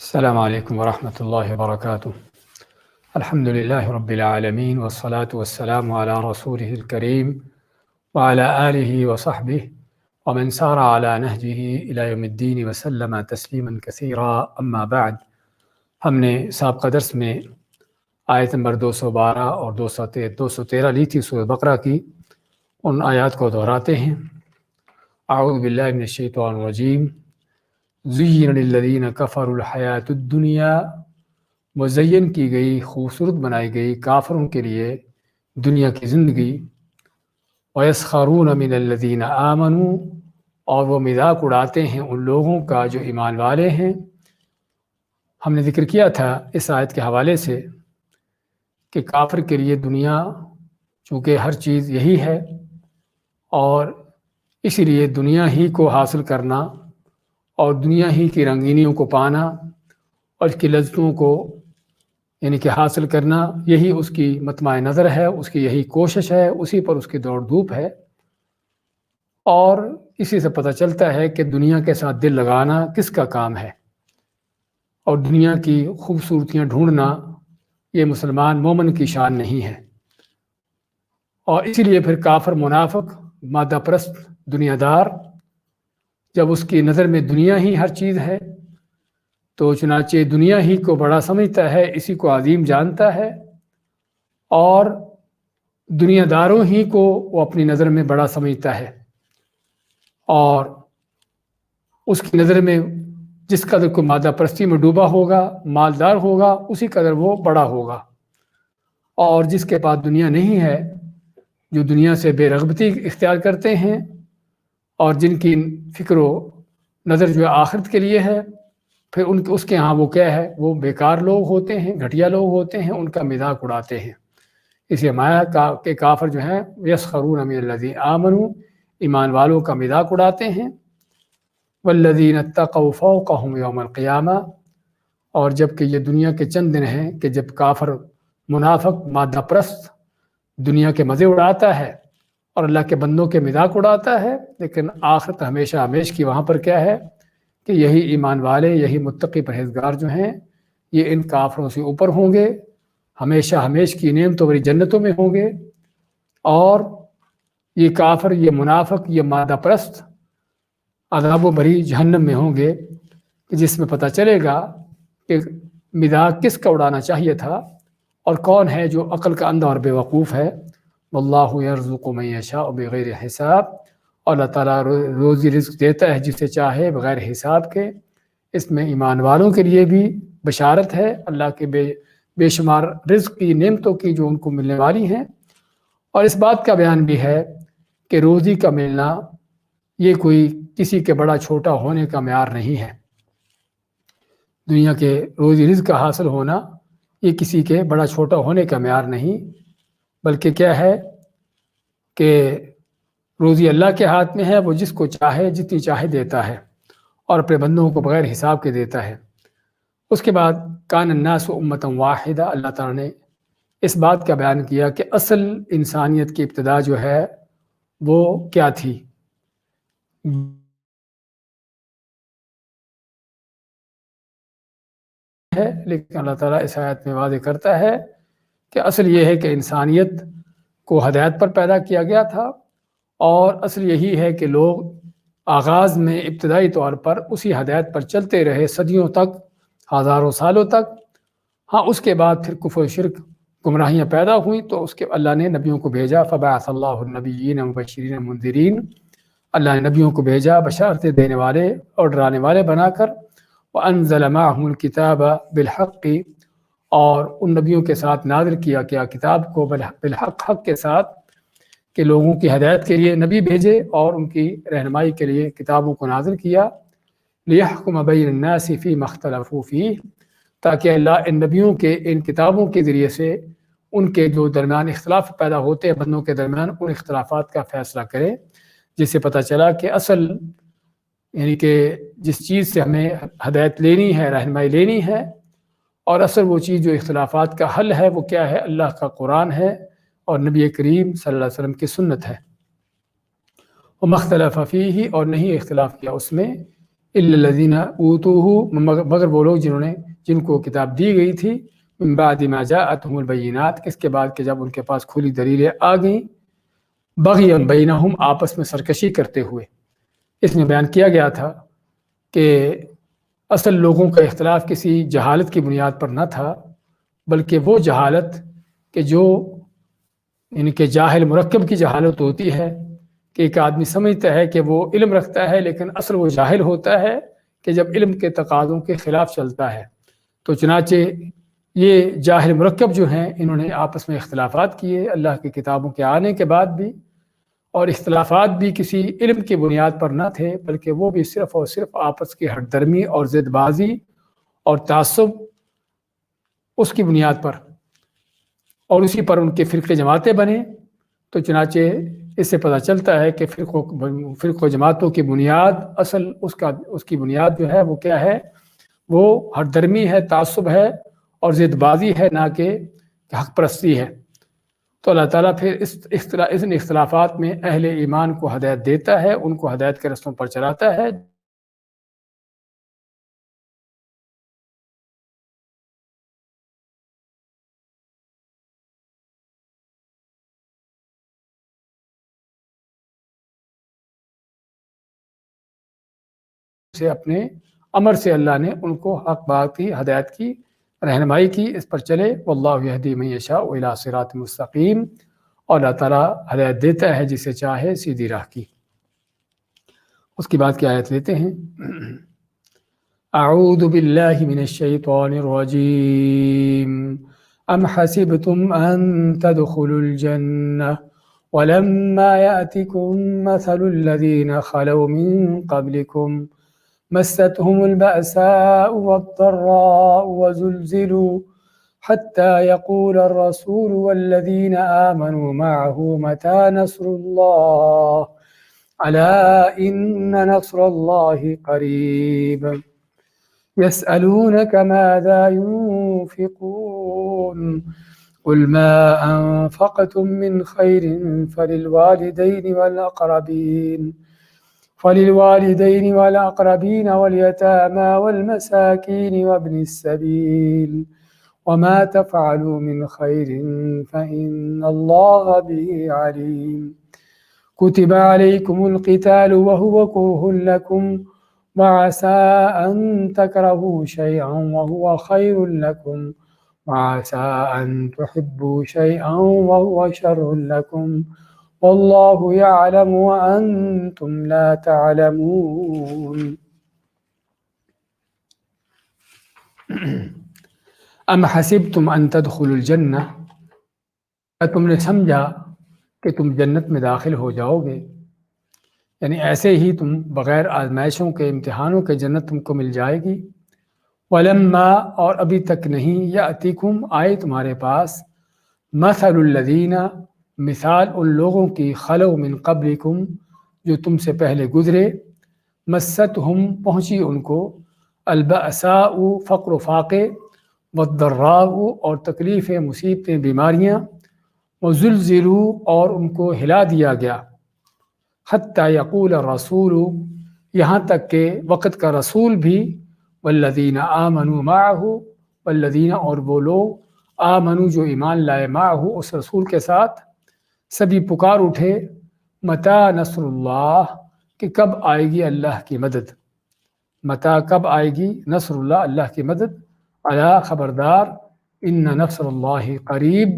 السلام علیکم ورحمۃ اللہ وبرکاتہ۔ الحمد للہ رب العالمین والصلاة والسلام علی رسولہ الکریم وعلی آلہ وصحبہ ومن سار علی نہجہ الی یوم الدین وسلم تسلیما کثیرا، اما بعد۔ ہم نے سابقہ درس میں آیت نمبر 212 اور 213 لی تھی سورہ بقرہ کی، ان آیات کو دہراتے ہیں۔ اعوذ باللہ من الشیطان الرجیم، زین للذین کفروا الحیات الدنیا، مزین کی گئی، خوبصورت بنائی گئی کافروں کے لیے دنیا کی زندگی۔ وَيَسْخَرُونَ مِنَ الَّذِينَ آمَنُوا، اور وہ مذاق اڑاتے ہیں ان لوگوں کا جو ایمان والے ہیں۔ ہم نے ذکر کیا تھا اس آیت کے حوالے سے کہ کافر کے لیے دنیا چونکہ ہر چیز یہی ہے، اور اسی لیے دنیا ہی کو حاصل کرنا اور دنیا ہی کی رنگینیوں کو پانا اور اس کی لذتوں کو یعنی کہ حاصل کرنا، یہی اس کی مطمع نظر ہے، اس کی یہی کوشش ہے، اسی پر اس کی دوڑ دھوپ ہے۔ اور اسی سے پتہ چلتا ہے کہ دنیا کے ساتھ دل لگانا کس کا کام ہے، اور دنیا کی خوبصورتیاں ڈھونڈنا یہ مسلمان مومن کی شان نہیں ہے۔ اور اسی لیے پھر کافر، منافق، مادہ پرست، دنیا دار، جب اس کی نظر میں دنیا ہی ہر چیز ہے تو چنانچہ دنیا ہی کو بڑا سمجھتا ہے، اسی کو عظیم جانتا ہے، اور دنیا داروں ہی کو وہ اپنی نظر میں بڑا سمجھتا ہے، اور اس کی نظر میں جس قدر کو مادہ پرستی میں ڈوبا ہوگا، مالدار ہوگا، اسی قدر وہ بڑا ہوگا۔ اور جس کے پاس دنیا نہیں ہے، جو دنیا سے بے رغبتی اختیار کرتے ہیں اور جن کی فکر و نظر جو آخرت کے لیے ہے، پھر اس کے ہاں وہ کیا ہے، وہ بیکار لوگ ہوتے ہیں، گھٹیا لوگ ہوتے ہیں، ان کا مذاق اڑاتے ہیں۔ اسے مایا کہ کافر جو ہیں یسخرون من الذین آمنوا، ایمان والوں کا مذاق اڑاتے ہیں، والذین اتقوا فوقہم یوم القیامہ، اور جب کہ یہ دنیا کے چند دن ہیں کہ جب کافر، منافق، مادہ پرست دنیا کے مزے اڑاتا ہے اور اللہ کے بندوں کے مذاق اڑاتا ہے، لیکن آخرت ہمیشہ ہمیش کی وہاں پر کیا ہے کہ یہی ایمان والے، یہی متقی پرہیزگار جو ہیں، یہ ان کافروں سے اوپر ہوں گے، ہمیشہ ہمیش کی نعمتوں والی جنتوں میں ہوں گے۔ اور یہ کافر، یہ منافق، یہ مادہ پرست عذاب و بری جہنم میں ہوں گے، کہ جس میں پتہ چلے گا کہ مذاق کس کا اڑانا چاہیے تھا اور کون ہے جو عقل کا اندھا اور بے وقوف ہے۔ واللہ یرزق من یشاء بغیر حساب، اور اللہ تعالیٰ روزی رزق دیتا ہے جسے چاہے بغیر حساب کے۔ اس میں ایمان والوں کے لیے بھی بشارت ہے اللہ کے بے شمار رزق کی، نعمتوں کی جو ان کو ملنے والی ہیں، اور اس بات کا بیان بھی ہے کہ روزی کا ملنا یہ کوئی کسی کے بڑا چھوٹا ہونے کا معیار نہیں ہے۔ دنیا کے روزی رزق کا حاصل ہونا یہ کسی کے بڑا چھوٹا ہونے کا معیار نہیں، بلکہ کیا ہے کہ روزی اللہ کے ہاتھ میں ہے، وہ جس کو چاہے جتنی چاہے دیتا ہے، اور اپنے بندوں کو بغیر حساب کے دیتا ہے۔ اس کے بعد کان الناس امۃ واحدہ، اللہ تعالیٰ نے اس بات کا بیان کیا کہ اصل انسانیت کی ابتدا جو ہے وہ کیا تھی۔ لیکن اللہ تعالیٰ اس آیت میں واضح کرتا ہے کہ اصل یہ ہے کہ انسانیت کو ہدایت پر پیدا کیا گیا تھا، اور اصل یہی ہے کہ لوگ آغاز میں ابتدائی طور پر اسی ہدایت پر چلتے رہے صدیوں تک، ہزاروں سالوں تک۔ ہاں، اس کے بعد پھر کفر و شرک، گمراہیاں پیدا ہوئیں، تو اس کے اللہ نے نبیوں کو بھیجا، فبعث اللہ النبیین مبشرین منذرین، اللہ نے نبیوں کو بھیجا بشارتیں دینے والے اور ڈرانے والے بنا کر۔ وَأَنزَلَ مَعَهُمُ الْكِتَابَ بِالْحَقِّ، اور ان نبیوں کے ساتھ نازل کیا کتاب کو بالحق، حق کے ساتھ، کہ لوگوں کی ہدایت کے لیے نبی بھیجے اور ان کی رہنمائی کے لیے کتابوں کو نازل کیا۔ لِيَحْكُمَ بَيْنَ النَّاسِ فِيمَا اخْتَلَفُوا فِيهِ، تاکہ اللہ ان نبیوں کے، ان کتابوں کے ذریعے سے ان کے جو درمیان اختلاف پیدا ہوتے ہیں بندوں کے درمیان، ان اختلافات کا فیصلہ کرے، جس سے پتہ چلا کہ اصل یعنی کہ جس چیز سے ہمیں ہدایت لینی ہے، رہنمائی لینی ہے، اور اصل وہ چیز جو اختلافات کا حل ہے وہ کیا ہے، اللہ کا قرآن ہے اور نبی کریم صلی اللہ علیہ وسلم کی سنت ہے۔ وَمَا اخْتَلَفَ فِيهِ، اور نہیں اختلاف کیا اس میں، الا الذین اوتوہ، مگر وہ لوگ جن کو کتاب دی گئی تھی، من بعد ما جاءتهم البینات، اس کے بعد کہ جب ان کے پاس کھلی دلیلیں آ گئیں، بغیا بینہم، آپس میں سرکشی کرتے ہوئے۔ اس میں بیان کیا گیا تھا کہ اصل لوگوں کا اختلاف کسی جہالت کی بنیاد پر نہ تھا، بلکہ وہ جہالت کہ جو ان کے جاہل مرکب کی جہالت ہوتی ہے، کہ ایک آدمی سمجھتا ہے کہ وہ علم رکھتا ہے لیکن اصل وہ جاہل ہوتا ہے، کہ جب علم کے تقاضوں کے خلاف چلتا ہے۔ تو چنانچہ یہ جاہل مرکب جو ہیں، انہوں نے آپس میں اختلافات کیے اللہ کی کتابوں کے آنے کے بعد بھی، اور اختلافات بھی کسی علم کی بنیاد پر نہ تھے، بلکہ وہ بھی صرف اور صرف آپس کی ہٹ درمی اور ضد بازی اور تعصب اس کی بنیاد پر، اور اسی پر ان کے فرقے جماعتیں بنے۔ تو چنانچہ اس سے پتہ چلتا ہے کہ فرق و جماعتوں کی بنیاد، اصل اس کی بنیاد جو ہے وہ کیا ہے؟ وہ ہٹ درمی ہے، تعصب ہے اور ضد بازی ہے، نہ کہ حق پرستی ہے۔ تو اللہ تعالیٰ پھر اس اختلافات میں اہل ایمان کو ہدایت دیتا ہے، ان کو ہدایت کے رستوں پر چلاتا ہے۔ سے اپنے امر سے اللہ نے ان کو حق بات کی، ہدایت کی، رہنمائی کی، اس پر چلے۔ واللہ یہدی من یشاء الی صراط مستقیم، اور اللہ تعالیٰ ہدایت دیتا ہے جسے چاہے سیدھی راہ کی۔ اس کی بعد کی آیت لیتے ہیں۔ اعوذ باللہ من الشیطان الرجیم، ام حسبتم ان تدخلوا الجنہ ولما يأتكم مثل الذين خلوا من قبلكم مستهم البأساء والضراء وزلزلوا حتى يقول الرسول والذين آمنوا معه متى نصر الله ألا إن نصر الله قريب يسألونك ماذا ينفقون قل ما أنفقتم من خير فللوالدين والأقربين واليتامى والمساكين وابن السبيل وما تفعلوا من خير فإن الله به عليم كتب عليكم القتال وهو كره لكم وعسى أن تكرهوا شيئا وهو خير لكم وعسى أن تحبوا شيئا وهو شر لكم والله يعلم وأنتم لا تعلمون۔ ام حسبتم ان تدخلوا الجنہ، کیا تم نے سمجھا کہ تم جنت میں داخل ہو جاؤ گے؟ یعنی ایسے ہی تم بغیر آزمائشوں کے، امتحانوں کے جنت تم کو مل جائے گی۔ ولما، اور ابھی تک نہیں، یأتیکم، آئے تمہارے پاس، مثل الذین، مثال ان لوگوں کی، خلو من قبلکم، جو تم سے پہلے گزرے، مستہم، پہنچی ان کو، البأساء، فقر و فاقے، والضراء، اور تکلیفیں، مصیبتیں، بیماریاں، وزلزلوا، اور ان کو ہلا دیا گیا، حتی یقول الرسول، یہاں تک کہ وقت کا رسول بھی، والذین آمنوا معہ، والذین، اور وہ لوگ، آمنوا، جو ایمان لائے، معہ، اس رسول کے ساتھ، سبھی پکار اٹھے، متی نصر اللہ، کہ کب آئے گی اللہ کی مدد، متی، کب آئے گی، نصر اللہ، اللہ کی مدد، الا، خبردار، ان نصر اللہ قریب،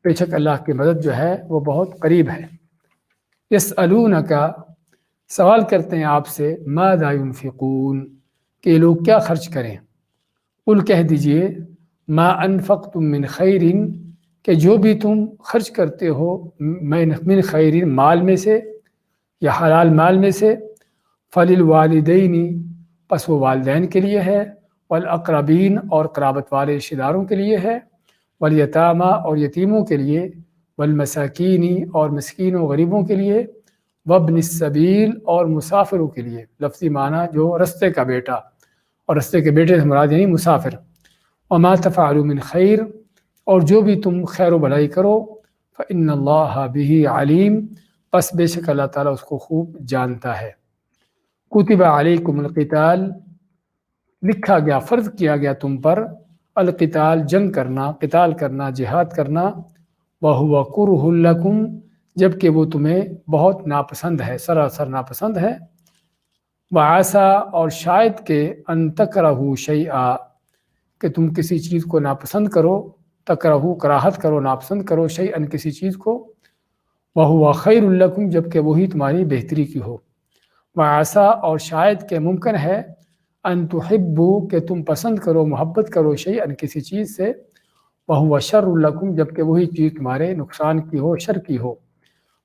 بے شک اللہ کی مدد جو ہے وہ بہت قریب ہے۔ یسألونک، سوال کرتے ہیں آپ سے، ماذا ينفقون، کہ یہ لوگ کیا خرچ کریں؟ قل، کہہ دیجئے، ما انفقتم من خیر، کہ جو بھی تم خرچ کرتے ہو، من خیر، مال میں سے یا حلال مال میں سے، فللوالدین، پس وہ والدین کے لیے ہے، والاقربین، اور قرابت والے رشتہ داروں کے لیے ہے، والیتامى، اور یتیموں کے لیے، والمساکین، اور مسکین و غریبوں کے لیے، وابن السبیل، اور مسافروں کے لیے، لفظی معنی جو رستے کا بیٹا، اور رستے کے بیٹے سے مراد یعنی مسافر۔ وما تفعلوا من خیر، اور جو بھی تم خیر و بھلائی کرو، فإن اللہ بہ علیم، پس بے شک اللہ تعالیٰ اس کو خوب جانتا ہے۔ کتب علیکم القتال، لکھا گیا، فرض کیا گیا تم پر، القتال، جنگ کرنا، قتال کرنا، جہاد کرنا، وہو کرہ لکم، جبکہ وہ تمہیں بہت ناپسند ہے، سراسر ناپسند ہے، وعسا، اور شاید کہ ان تکرہوا شیئا، کہ تم کسی چیز کو ناپسند کرو، تکرہو کراہت کرو، ناپسند کرو، شیئا کسی چیز کو، وہو خیر لکم، جبکہ وہی تمہاری بہتری کی ہو، وعسا، اور شاید کہ ممکن ہے، ان تحبوا، کہ تم پسند کرو، محبت کرو، شیئا کسی چیز سے، وہو شر لکم، جبکہ وہی چیز تمہارے نقصان کی ہو، شر کی ہو،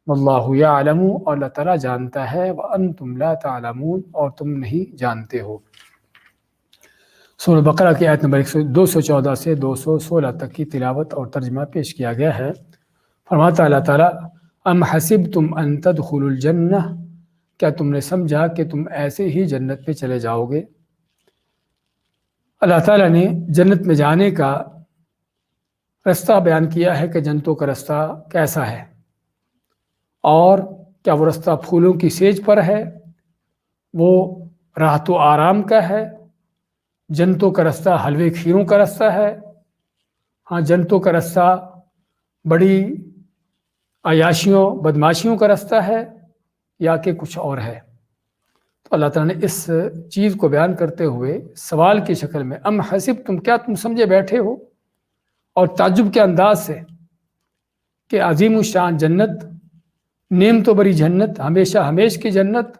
واللہ یعلم، اور اللہ تعالیٰ جانتا ہے، وانتم لا تعلمون، اور تم نہیں جانتے ہو۔ سورہ بقرہ کی آیت نمبر 214 سے 216 تک کی تلاوت اور ترجمہ پیش کیا گیا ہے۔ فرماتا اللہ تعالیٰ، ام حسبتم ان تدخلوا الجنہ، کیا تم نے سمجھا کہ تم ایسے ہی جنت میں چلے جاؤ گے؟ اللہ تعالیٰ نے جنت میں جانے کا رستہ بیان کیا ہے کہ جنتوں کا رستہ کیسا ہے، اور کیا وہ رستہ پھولوں کی سیج پر ہے، وہ راحت و آرام کا ہے، جنتوں کا رستہ حلوے کھیروں کا رستہ ہے، ہاں جنتوں کا رستہ بڑی عیاشیوں بدماشیوں کا رستہ ہے، یا کہ کچھ اور ہے؟ تو اللہ تعالیٰ نے اس چیز کو بیان کرتے ہوئے سوال کی شکل میں، ام حسبتم، کیا تم سمجھے بیٹھے ہو، اور تعجب کے انداز سے، کہ عظیم الشان جنت، نعمت و بری جنت، ہمیشہ ہمیش کی جنت،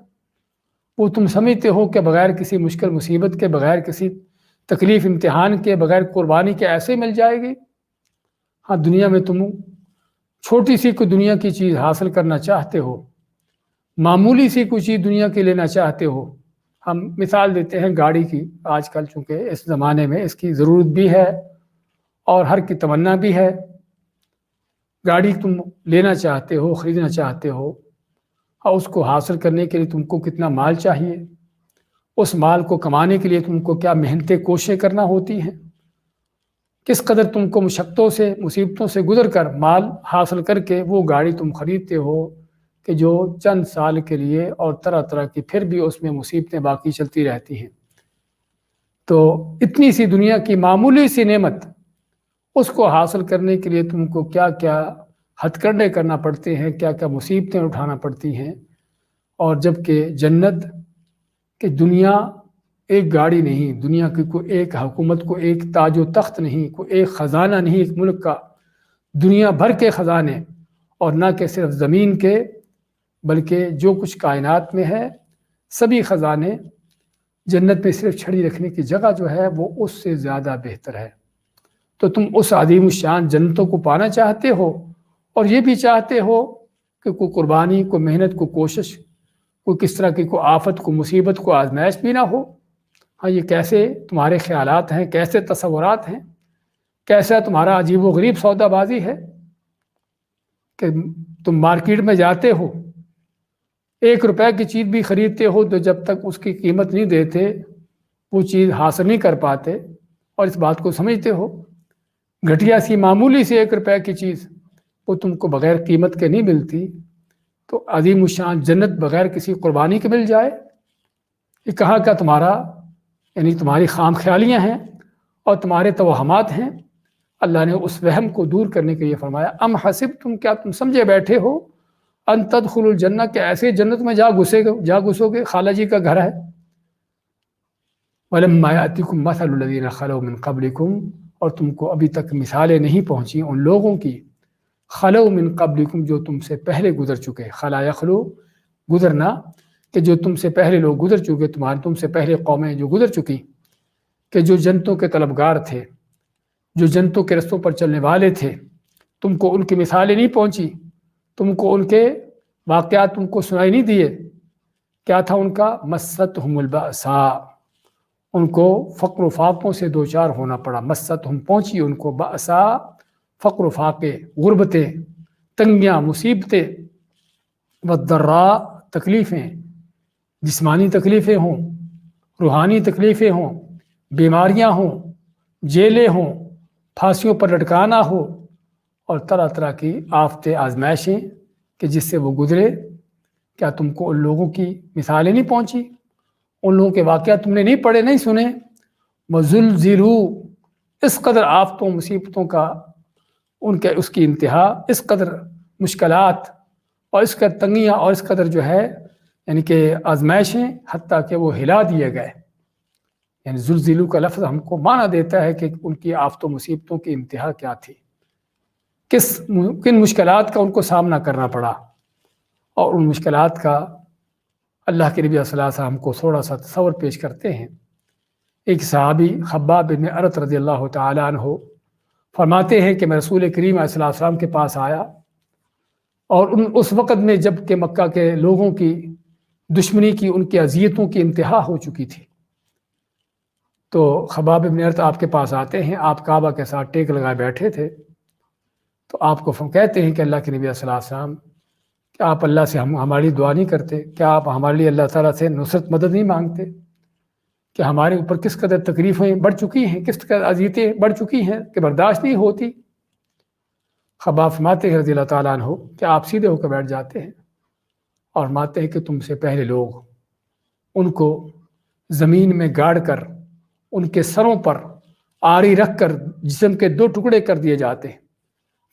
وہ تم سمجھتے ہو کہ بغیر کسی مشکل مصیبت کے، بغیر کسی تکلیف امتحان کے، بغیر قربانی کے ایسے مل جائے گی؟ ہاں دنیا میں تم چھوٹی سی کوئی دنیا کی چیز حاصل کرنا چاہتے ہو، معمولی سی کوئی چیز دنیا کی لینا چاہتے ہو، ہم مثال دیتے ہیں گاڑی کی، آج کل چونکہ اس زمانے میں اس کی ضرورت بھی ہے اور ہر کی تمنا بھی ہے، گاڑی تم لینا چاہتے ہو، خریدنا چاہتے ہو، اور اس کو حاصل کرنے کے لیے تم کو کتنا مال چاہیے، اس مال کو کمانے کے لیے تم کو کیا محنتیں کوششیں کرنا ہوتی ہیں، کس قدر تم کو مشقتوں سے، مصیبتوں سے گزر کر مال حاصل کر کے وہ گاڑی تم خریدتے ہو، کہ جو چند سال کے لیے، اور طرح طرح کی پھر بھی اس میں مصیبتیں باقی چلتی رہتی ہیں۔ تو اتنی سی دنیا کی معمولی سی نعمت، اس کو حاصل کرنے کے لیے تم کو کیا کیا ہتھ کنڈے کرنا پڑتے ہیں، کیا کیا مصیبتیں اٹھانا پڑتی ہیں، اور جبکہ جنت کہ دنیا ایک گاڑی نہیں، دنیا کی کوئی ایک حکومت کو ایک تاج و تخت نہیں، کوئی ایک خزانہ نہیں ایک ملک کا، دنیا بھر کے خزانے، اور نہ کہ صرف زمین کے، بلکہ جو کچھ کائنات میں ہے سبھی خزانے، جنت میں صرف چھڑی رکھنے کی جگہ جو ہے وہ اس سے زیادہ بہتر ہے۔ تو تم اس عظیم الشان جنتوں کو پانا چاہتے ہو، اور یہ بھی چاہتے ہو کہ کوئی قربانی، کوئی محنت، کوئی کوشش، کوئی کس طرح کی کوئی آفت، کوئی مصیبت، کوئی آزمائش بھی نہ ہو۔ ہاں یہ کیسے تمہارے خیالات ہیں، کیسے تصورات ہیں، کیسا تمہارا عجیب و غریب سودا بازی ہے کہ تم مارکیٹ میں جاتے ہو، 1 روپے کی چیز بھی خریدتے ہو تو جب تک اس کی قیمت نہیں دیتے وہ چیز حاصل نہیں کر پاتے، اور اس بات کو سمجھتے ہو گھٹیا سی معمولی سی 1 روپے کی چیز وہ تم کو بغیر قیمت کے نہیں ملتی، تو عظیم الشان جنت بغیر کسی قربانی کے مل جائے، یہ کہاں کا تمہارا، یعنی تمہاری خام خیالیاں ہیں اور تمہارے توہمات ہیں۔ اللہ نے اس وہم کو دور کرنے کے لیے فرمایا، ام حسبتم، کیا تم سمجھے بیٹھے ہو، ان تدخلوا الجنہ، کہ ایسے جنت میں جا گھسو گے، خالہ جی کا گھر ہے۔ وَلَمَّا يَأْتِكُم مَّثَلُ الَّذِينَ خَلَوْا مِن قَبْلِكُم، اور تم کو ابھی تک مثالیں نہیں پہنچی ان لوگوں کی، خَلَوْا مِن قَبْلِكُم، جو تم سے پہلے گزر چکے، خلا یخلو، گزرنا، کہ جو تم سے پہلے لوگ گزر چکے، تم سے پہلے قومیں جو گزر چکی، کہ جو جنتوں کے طلبگار تھے، جو جنتوں کے رستوں پر چلنے والے تھے، تم کو ان کی مثالیں نہیں پہنچی، تم کو ان کے واقعات تم کو سنائی نہیں دیے؟ کیا تھا ان کا؟ مستہم البأساء، ان کو فقر و فاقوں سے دوچار ہونا پڑا، مستہم، پہنچی ان کو، بأساء، فقر و فاقے، غربتیں، تنگیاں، مصیبتیں، والضراء، تکلیفیں، جسمانی تکلیفیں ہوں، روحانی تکلیفیں ہوں، بیماریاں ہوں، جیلیں ہوں، پھانسیوں پر لٹکانا ہو، اور طرح طرح کی آفتیں، آزمائشیں کہ جس سے وہ گزرے، کیا تم کو ان لوگوں کی مثالیں نہیں پہنچی؟ ان لوگوں کے واقعات تم نے نہیں پڑھے نہیں سنے؟ وزلزلوا، اس قدر آفتوں مصیبتوں کا اس کی انتہا، اس قدر مشکلات اور اس قدر تنگیاں اور اس قدر جو ہے یعنی کہ آزمائشیں، حتیٰ کہ وہ ہلا دیے گئے۔ یعنی زلزلو کا لفظ ہم کو معنی دیتا ہے کہ ان کی آفت و مصیبتوں کی انتہا کیا تھی، کن مشکلات کا ان کو سامنا کرنا پڑا، اور ان مشکلات کا اللہ کے نبی صلی اللہ علیہ وسلم کو تھوڑا سا تصور پیش کرتے ہیں۔ ایک صحابی خباب بن ارت رضی اللہ تعالیٰ عنہ فرماتے ہیں کہ میں رسول کریم علیہ السلام کے پاس آیا، اور اس وقت میں جب کہ مکہ کے لوگوں کی دشمنی کی، ان کی اذیتوں کی انتہا ہو چکی تھی، تو خباب بن ارت آپ کے پاس آتے ہیں، آپ کعبہ کے ساتھ ٹیک لگائے بیٹھے تھے، تو آپ کو کہتے ہیں کہ اللہ کے نبی صلی اللہ علیہ وسلم، کیا آپ اللہ سے ہماری دعا نہیں کرتے؟ کیا آپ ہمارے لیے اللہ تعالیٰ سے نصرت مدد نہیں مانگتے؟ کہ ہمارے اوپر کس قدر تکلیفیں بڑھ چکی ہیں، کس قدر اذیتیں بڑھ چکی ہیں کہ برداشت نہیں ہوتی۔ خباب فرماتے ہیں رضی اللہ تعالیٰ عنہ کہ آپ سیدھے ہو کر بیٹھ جاتے ہیں اور فرماتے ہیں کہ تم سے پہلے لوگ ان کو زمین میں گاڑ کر ان کے سروں پر آری رکھ کر جسم کے 2 ٹکڑے کر دیے جاتے ہیں۔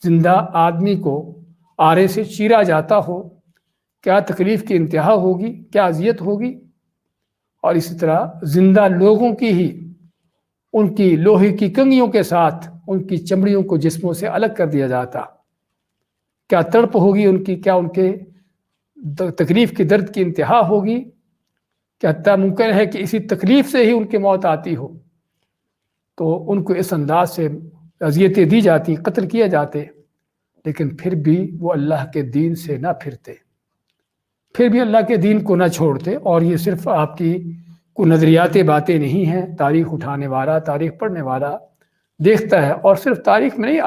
زندہ آدمی کو آرے سے چیرا جاتا ہو، کیا تکلیف کی انتہا ہوگی، کیا اذیت ہوگی۔ اور اسی طرح زندہ لوگوں کی ہی ان کی لوہے کی کنگھیوں کے ساتھ ان کی چمڑیوں کو جسموں سے الگ کر دیا جاتا، کیا تڑپ ہوگی ان کی، کیا ان کے تکلیف کی درد کی انتہا ہوگی، کہ حتیٰ ممکن ہے کہ اسی تکلیف سے ہی ان کی موت آتی ہو۔ تو ان کو اس انداز سے اذیتیں دی جاتی، قتل کیے جاتے، لیکن پھر بھی وہ اللہ کے دین سے نہ پھرتے، پھر بھی اللہ کے دین کو نہ چھوڑتے۔ اور یہ صرف آپ کی کوئی نظریاتی باتیں نہیں ہیں، تاریخ اٹھانے والا، تاریخ پڑھنے والا دیکھتا ہے، اور صرف تاریخ میں نہیں،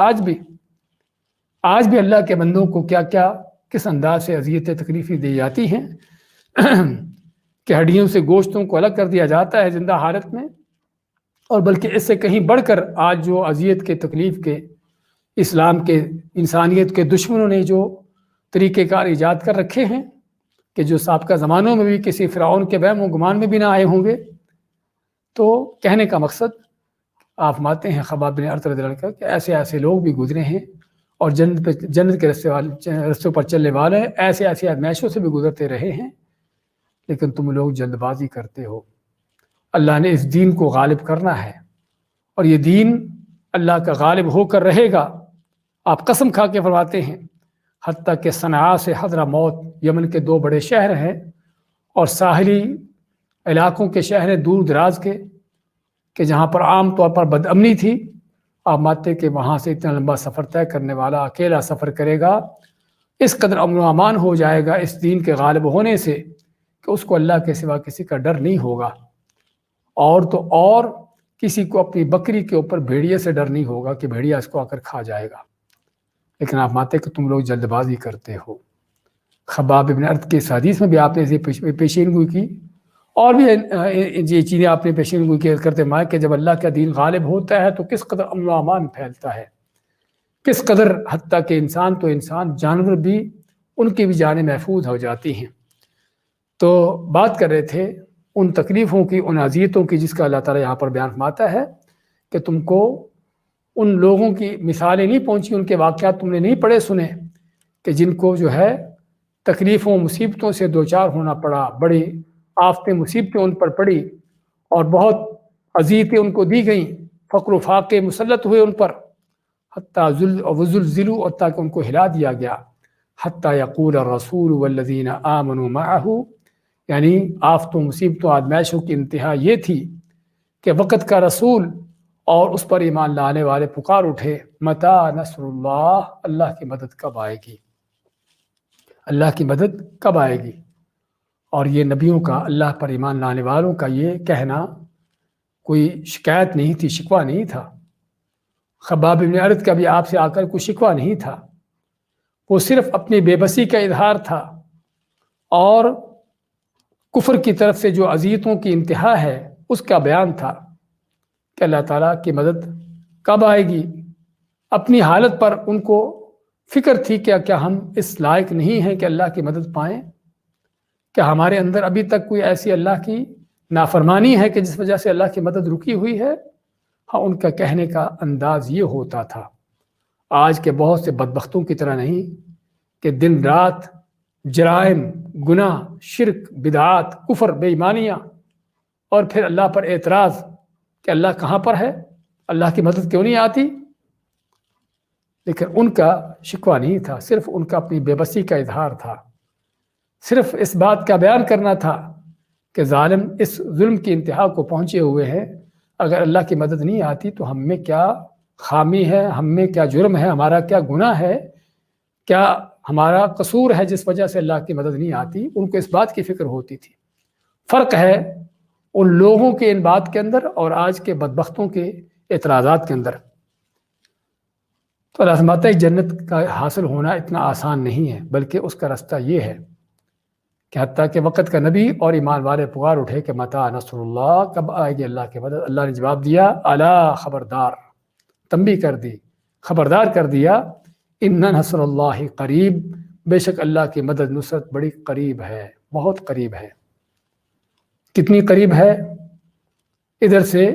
آج بھی اللہ کے بندوں کو کیا کیا کس انداز سے اذیتیں تکلیفیں دی جاتی ہیں کہ ہڈیوں سے گوشتوں کو الگ کر دیا جاتا ہے زندہ حالت میں۔ اور بلکہ اس سے کہیں بڑھ کر آج جو اذیت کے تکلیف کے اسلام کے انسانیت کے دشمنوں نے جو طریقہ کار ایجاد کر رکھے ہیں، کہ جو سابقہ زمانوں میں بھی کسی فرعون کے وہم و گمان میں بھی نہ آئے ہوں گے۔ تو کہنے کا مقصد آپ ماتے ہیں خباب بن ارت رضی اللہ عنہ کہ ایسے لوگ بھی گزرے ہیں، اور جنت کے رستوں پر چلنے والے ایسے آزمائشوں سے بھی گزرتے رہے ہیں، لیکن تم لوگ جلد بازی کرتے ہو۔ اللہ نے اس دین کو غالب کرنا ہے، اور یہ دین اللہ کا غالب ہو کر رہے گا۔ آپ قسم کھا کے فرماتے ہیں، حتیٰ کہ صنعاء سے حضرموت یمن کے 2 بڑے شہر ہیں، اور ساحلی علاقوں کے شہر ہیں دور دراز کے، کہ جہاں پر عام طور پر بدامنی تھی۔ آپ مانتے کہ وہاں سے اتنا لمبا سفر طے کرنے والا اکیلا سفر کرے گا، اس قدر امن و امان ہو جائے گا اس دین کے غالب ہونے سے کہ اس کو اللہ کے سوا کسی کا ڈر نہیں ہوگا، اور کسی کو اپنی بکری کے اوپر بھیڑیے سے ڈر نہیں ہوگا کہ بھیڑیا اس کو آ کر کھا جائے گا۔ لیکن آپ مانتے کہ تم لوگ جلد بازی کرتے ہو۔ خباب بن ارت کے اس حدیث میں بھی آپ نے پیشین گوئی کی، اور بھی یہ چیزیں آپ نے پیشین گوئی کرتے مائیں کہ جب اللہ کا دین غالب ہوتا ہے تو کس قدر امن و امان پھیلتا ہے، کس قدر، حتیٰ کہ انسان تو انسان، جانور بھی، ان کی بھی جانیں محفوظ ہو جاتی ہیں۔ تو بات کر رہے تھے ان تکلیفوں کی، ان اذیتوں کی، جس کا اللہ تعالیٰ یہاں پر بیان فرماتا ہے کہ تم کو ان لوگوں کی مثالیں نہیں پہنچی، ان کے واقعات تم نے نہیں پڑھے سنے، کہ جن کو جو ہے تکلیفوں مصیبتوں سے دوچار ہونا پڑا، بڑی آفتیں مصیبتیں ان پر پڑی، اور بہت اذیتیں ان کو دی گئیں، فقر و فاقے مسلط ہوئے ان پر، حتیٰ وزلزلوا، اور تاکہ ان کو ہلا دیا گیا، حتیٰ یقول الرسول والذین آمنوا معہ، یعنی آفتوں مصیبتوں آزمائشوں کی انتہا یہ تھی کہ وقت کا رسول اور اس پر ایمان لانے والے پکار اٹھے، متی نصر اللہ، اللہ کی مدد کب آئے گی، اللہ کی مدد کب آئے گی۔ اور یہ نبیوں کا، اللہ پر ایمان لانے والوں کا یہ کہنا کوئی شکایت نہیں تھی، شکوہ نہیں تھا۔ خباب بن ارت کا بھی آپ سے آ کر کوئی شکوہ نہیں تھا، وہ صرف اپنی بے بسی کا اظہار تھا، اور کفر کی طرف سے جو اذیتوں کی انتہا ہے اس کا بیان تھا کہ اللہ تعالیٰ کی مدد کب آئے گی۔ اپنی حالت پر ان کو فکر تھی کہ کیا ہم اس لائق نہیں ہیں کہ اللہ کی مدد پائیں، کہ ہمارے اندر ابھی تک کوئی ایسی اللہ کی نافرمانی ہے کہ جس وجہ سے اللہ کی مدد رکی ہوئی ہے، ہاں ان کا کہنے کا انداز یہ ہوتا تھا، آج کے بہت سے بدبختوں کی طرح نہیں کہ دن رات جرائم، گناہ، شرک، بدعات، کفر، بے ایمانیاں، اور پھر اللہ پر اعتراض کہ اللہ کہاں پر ہے، اللہ کی مدد کیوں نہیں آتی۔ لیکن ان کا شکوہ نہیں تھا، صرف ان کا اپنی بے بسی کا اظہار تھا، صرف اس بات کا بیان کرنا تھا کہ ظالم اس ظلم کی انتہا کو پہنچے ہوئے ہیں، اگر اللہ کی مدد نہیں آتی تو ہم میں کیا خامی ہے، ہم میں کیا جرم ہے، ہمارا کیا گناہ ہے، کیا ہمارا قصور ہے جس وجہ سے اللہ کی مدد نہیں آتی۔ ان کو اس بات کی فکر ہوتی تھی۔ فرق ہے ان لوگوں کے ان بات کے اندر اور آج کے بدبختوں کے اعتراضات کے اندر۔ تو اللہ فرماتا ہے جنت کا حاصل ہونا اتنا آسان نہیں ہے، بلکہ اس کا رستہ یہ ہے کہ حتیٰ کہ وقت کا نبی اور ایمان والے پکار اٹھے کہ متى نصر اللہ، کب آئے گی اللہ کی مدد۔ اللہ نے جواب دیا الا، خبردار، تنبیہ کر دی، خبردار کر دیا، ان نصر اللہ قریب، بے شک اللہ کی مدد نصرت بڑی قریب ہے، بہت قریب ہے۔ کتنی قریب ہے؟ ادھر سے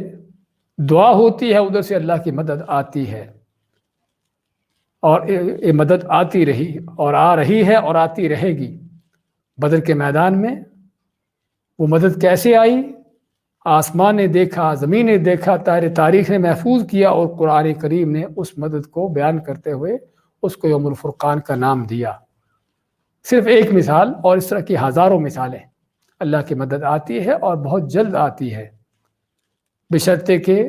دعا ہوتی ہے، ادھر سے اللہ کی مدد آتی ہے، اور یہ مدد آتی رہی اور آ رہی ہے اور آتی رہے گی۔ بدر کے میدان میں وہ مدد کیسے آئی؟ آسمان نے دیکھا، زمین نے دیکھا، تاریخ نے محفوظ کیا، اور قرآن کریم نے اس مدد کو بیان کرتے ہوئے اس کو یوم الفرقان کا نام دیا۔ صرف ایک مثال، اور اس طرح کی ہزاروں مثالیں۔ اللہ کی مدد آتی ہے اور بہت جلد آتی ہے، بشرطے کہ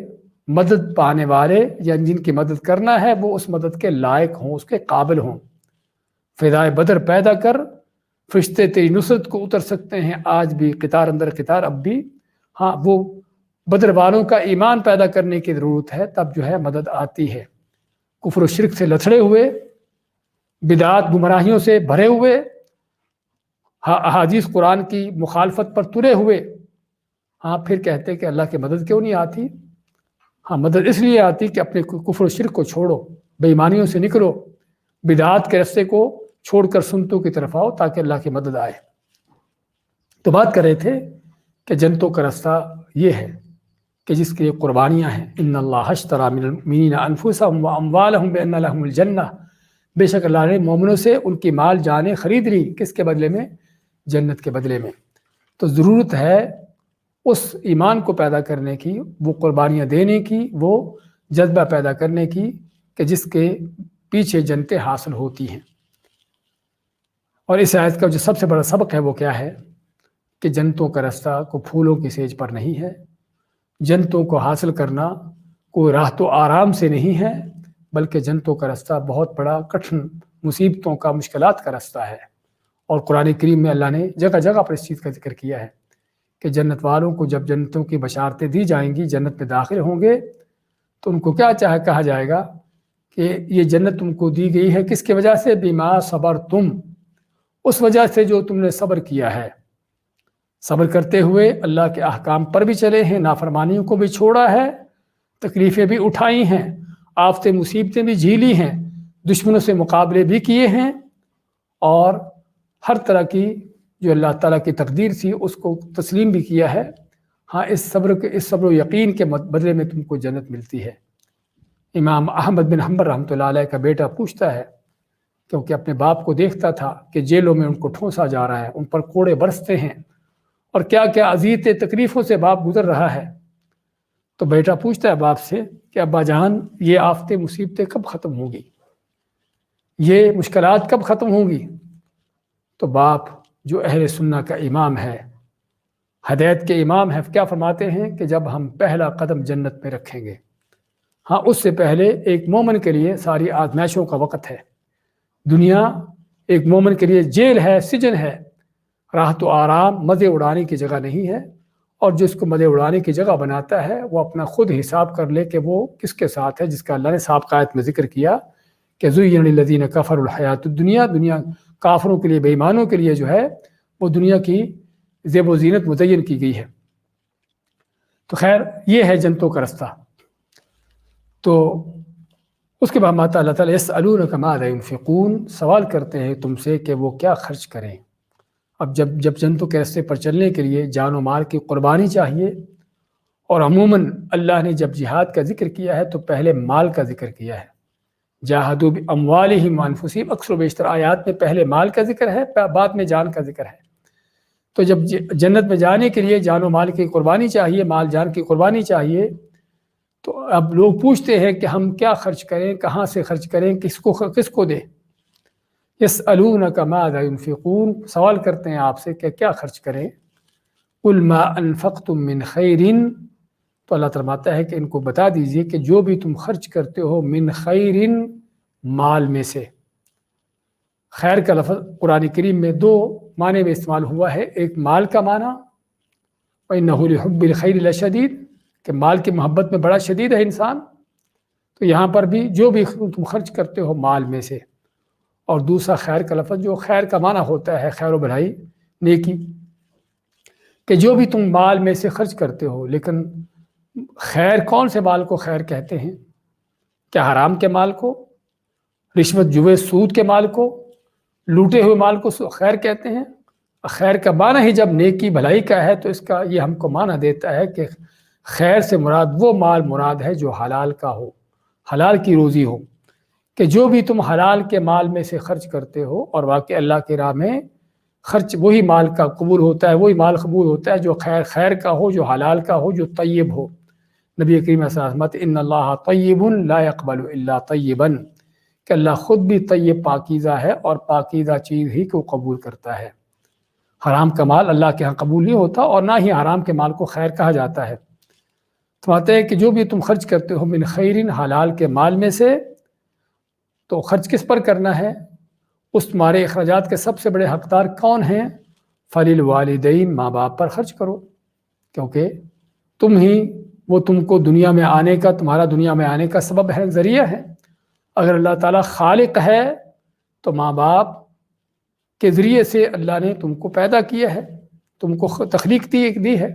مدد پانے والے یا جن کی مدد کرنا ہے وہ اس مدد کے لائق ہوں، اس کے قابل ہوں۔ فدائے بدر پیدا کر، فرشتے تیری نصرت کو اتر سکتے ہیں آج بھی، قطار اندر قطار اب بھی۔ ہاں، وہ بدر والوں کا ایمان پیدا کرنے کی ضرورت ہے، تب جو ہے مدد آتی ہے۔ کفر و شرک سے لتھڑے ہوئے، بدعات گمراہیوں سے بھرے ہوئے، احادیث قرآن کی مخالفت پر ترے ہوئے، ہاں پھر کہتے کہ اللہ کی مدد کیوں نہیں آتی؟ ہاں، مدد اس لیے آتی کہ اپنے کفر و شرک کو چھوڑو، بے ایمانیوں سے نکلو، بدعات کے رستے کو چھوڑ کر سنتوں کی طرف آؤ تاکہ اللہ کی مدد آئے۔ تو بات کر رہے تھے کہ جنتوں کا رستہ یہ ہے کہ جس کے قربانیاں ہیں، ان اللہ اشتری من المؤمنین انفسهم واموالهم بان لهم الجنہ، بے شک اللہ نے مومنوں سے ان کی مال جانیں خرید لی، کس کے بدلے میں؟ جنت کے بدلے میں۔ تو ضرورت ہے اس ایمان کو پیدا کرنے کی، وہ قربانیاں دینے کی، وہ جذبہ پیدا کرنے کی کہ جس کے پیچھے جنتیں حاصل ہوتی ہیں۔ اور اس آیت کا جو سب سے بڑا سبق ہے وہ کیا ہے کہ جنتوں کا رستہ کو پھولوں کی سیج پر نہیں ہے، جنتوں کو حاصل کرنا کوئی راحت و آرام سے نہیں ہے، بلکہ جنتوں کا رستہ بہت بڑا کٹھن مصیبتوں کا، مشکلات کا رستہ ہے۔ اور قرآن کریم میں اللہ نے جگہ جگہ پر اس چیز کا ذکر کیا ہے کہ جنت والوں کو جب جنتوں کی بشارتیں دی جائیں گی، جنت میں داخل ہوں گے، تو ان کو کیا کہا جائے گا کہ یہ جنت تم کو دی گئی ہے کس کی وجہ سے؟ بما صبرتم، اس وجہ سے جو تم نے صبر کیا ہے، صبر کرتے ہوئے اللہ کے احکام پر بھی چلے ہیں، نافرمانیوں کو بھی چھوڑا ہے، تکلیفیں بھی اٹھائی ہیں، آفتیں مصیبتیں بھی جھیلی ہیں، دشمنوں سے مقابلے بھی کیے ہیں، اور ہر طرح کی جو اللہ تعالیٰ کی تقدیر تھی اس کو تسلیم بھی کیا ہے۔ ہاں، اس صبر و یقین کے بدلے میں تم کو جنت ملتی ہے۔ امام احمد بن حنبل رحمۃ اللہ علیہ کا بیٹا پوچھتا ہے، کیونکہ اپنے باپ کو دیکھتا تھا کہ جیلوں میں ان کو ٹھونسا جا رہا ہے، ان پر کوڑے برستے ہیں، اور کیا کیا اذیتیں تکلیفوں سے باپ گزر رہا ہے۔ تو بیٹا پوچھتا ہے باپ سے کہ ابا جان، یہ آفتیں مصیبتیں کب ختم ہوں گی، یہ مشکلات کب ختم ہوں گی؟ تو باپ جو اہل سنہ کا امام ہے، ہدایت کے امام ہے، کیا فرماتے ہیں کہ جب ہم پہلا قدم جنت میں رکھیں گے۔ ہاں، اس سے پہلے ایک مومن کے لیے ساری آزمائشوں کا وقت ہے۔ دنیا ایک مومن کے لیے جیل ہے، سجن ہے، راحت و آرام، مزے اڑانے کی جگہ نہیں ہے، اور جس کو مزے اڑانے کی جگہ بناتا ہے وہ اپنا خود حساب کر لے کہ وہ کس کے ساتھ ہے، جس کا اللہ نے سابقہ آیت میں ذکر کیا کہ زُیِّنَ لِلَّذِینَ کَفَرُوا الْحَیَاةُ الدُّنْیَا، دنیا کافروں کے لیے، بے ایمانوں کے لیے جو ہے وہ دنیا کی زیب و زینت مزین کی گئی ہے۔ تو خیر، یہ ہے جنتوں کا رستہ۔ تو اس کے بعد اللہ تعالیٰ یسألونک ماذا ینفقون، سوال کرتے ہیں تم سے کہ وہ کیا خرچ کریں۔ اب جب جنتوں کے راستے پر چلنے کے لیے جان و مال کی قربانی چاہیے، اور عموماً اللہ نے جب جہاد کا ذکر کیا ہے تو پہلے مال کا ذکر کیا ہے، جاہدوا باموالہم وانفسہم، اکثر و بیشتر آیات میں پہلے مال کا ذکر ہے، بعد میں جان کا ذکر ہے۔ تو جب جنت میں جانے کے لیے جان و مال کی قربانی چاہیے، مال جان کی قربانی چاہیے، تو اب لوگ پوچھتے ہیں کہ ہم کیا خرچ کریں، کہاں سے خرچ کریں، کس کو دیں۔ یسألونک ماذا ينفقون، سوال کرتے ہیں آپ سے کہ کیا خرچ کریں۔ قل ما انفقتم من خیر، تو اللہ فرماتا ہے کہ ان کو بتا دیجئے کہ جو بھی تم خرچ کرتے ہو من خیر، مال میں سے۔ خیر کا لفظ قرآن کریم میں دو معنی میں استعمال ہوا ہے، ایک مال کا معنی وَإِنَّهُ لِحُبِّ الْخَيْرِ لَشَدِيدٌ، کہ مال کی محبت میں بڑا شدید ہے انسان، تو یہاں پر بھی جو بھی تم خرچ کرتے ہو مال میں سے۔ اور دوسرا خیر کا لفظ جو خیر کا معنی ہوتا ہے خیر و بھلائی، نیکی، کہ جو بھی تم مال میں سے خرچ کرتے ہو۔ لیکن خیر کون سے مال کو خیر کہتے ہیں؟ کیا حرام کے مال کو، رشوت جوئے سود کے مال کو، لوٹے ہوئے مال کو خیر کہتے ہیں؟ خیر کا معنی ہی جب نیکی بھلائی کا ہے تو اس کا یہ ہم کو معنی دیتا ہے کہ خیر سے مراد وہ مال مراد ہے جو حلال کا ہو، حلال کی روزی ہو، کہ جو بھی تم حلال کے مال میں سے خرچ کرتے ہو، اور واقعی اللہ کی راہ میں خرچ وہی مال کا قبول ہوتا ہے، وہی مال قبول ہوتا ہے جو خیر کا ہو، جو حلال کا ہو، جو طیب ہو۔ نبی کریم صلی اللہ علیہ وسلم ان اللہ طیب لا يقبل الا طیبا، کہ اللہ خود بھی طیب پاکیزہ ہے اور پاکیزہ چیز ہی کو قبول کرتا ہے۔ حرام کا مال اللہ کے ہاں قبول نہیں ہوتا، اور نہ ہی حرام کے مال کو خیر کہا جاتا ہے۔ تو آتا ہے کہ جو بھی تم خرچ کرتے ہو من خیرن، حلال کے مال میں سے، تو خرچ کس پر کرنا ہے؟ اس تمہارے اخراجات کے سب سے بڑے حقدار کون ہیں؟ فللوالدین، ماں باپ پر خرچ کرو، کیونکہ وہ تم کو دنیا میں آنے کا، تمہارا دنیا میں آنے کا سبب ہے، ذریعہ ہے۔ اگر اللہ تعالیٰ خالق ہے تو ماں باپ کے ذریعے سے اللہ نے تم کو پیدا کیا ہے، تم کو تخلیق دی ہے،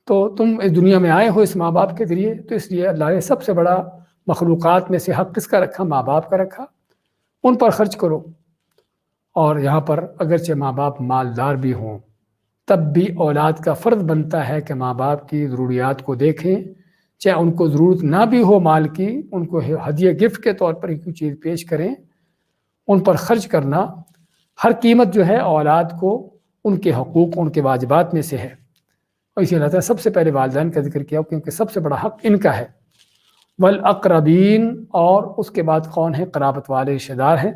تو تم اس دنیا میں آئے ہو اس ماں باپ کے ذریعے، تو اس لیے اللہ نے سب سے بڑا مخلوقات میں سے حق کس کا رکھا؟ ماں باپ کا رکھا، ان پر خرچ کرو۔ اور یہاں پر اگرچہ ماں باپ مالدار بھی ہوں، تب بھی اولاد کا فرض بنتا ہے کہ ماں باپ کی ضروریات کو دیکھیں، چاہے ان کو ضرورت نہ بھی ہو مال کی، ان کو ہدیہ گفٹ کے طور پر کوئی چیز پیش کریں، ان پر خرچ کرنا ہر قیمت جو ہے اولاد کو ان کے حقوق، ان کے واجبات میں سے ہے۔ اور اسی اللہ تعالیٰ سب سے پہلے والدین کا ذکر کیا، کیونکہ سب سے بڑا حق ان کا ہے۔ والاقربین، اور اس کے بعد کون ہے؟ قرابت والے رشتہ دار ہیں۔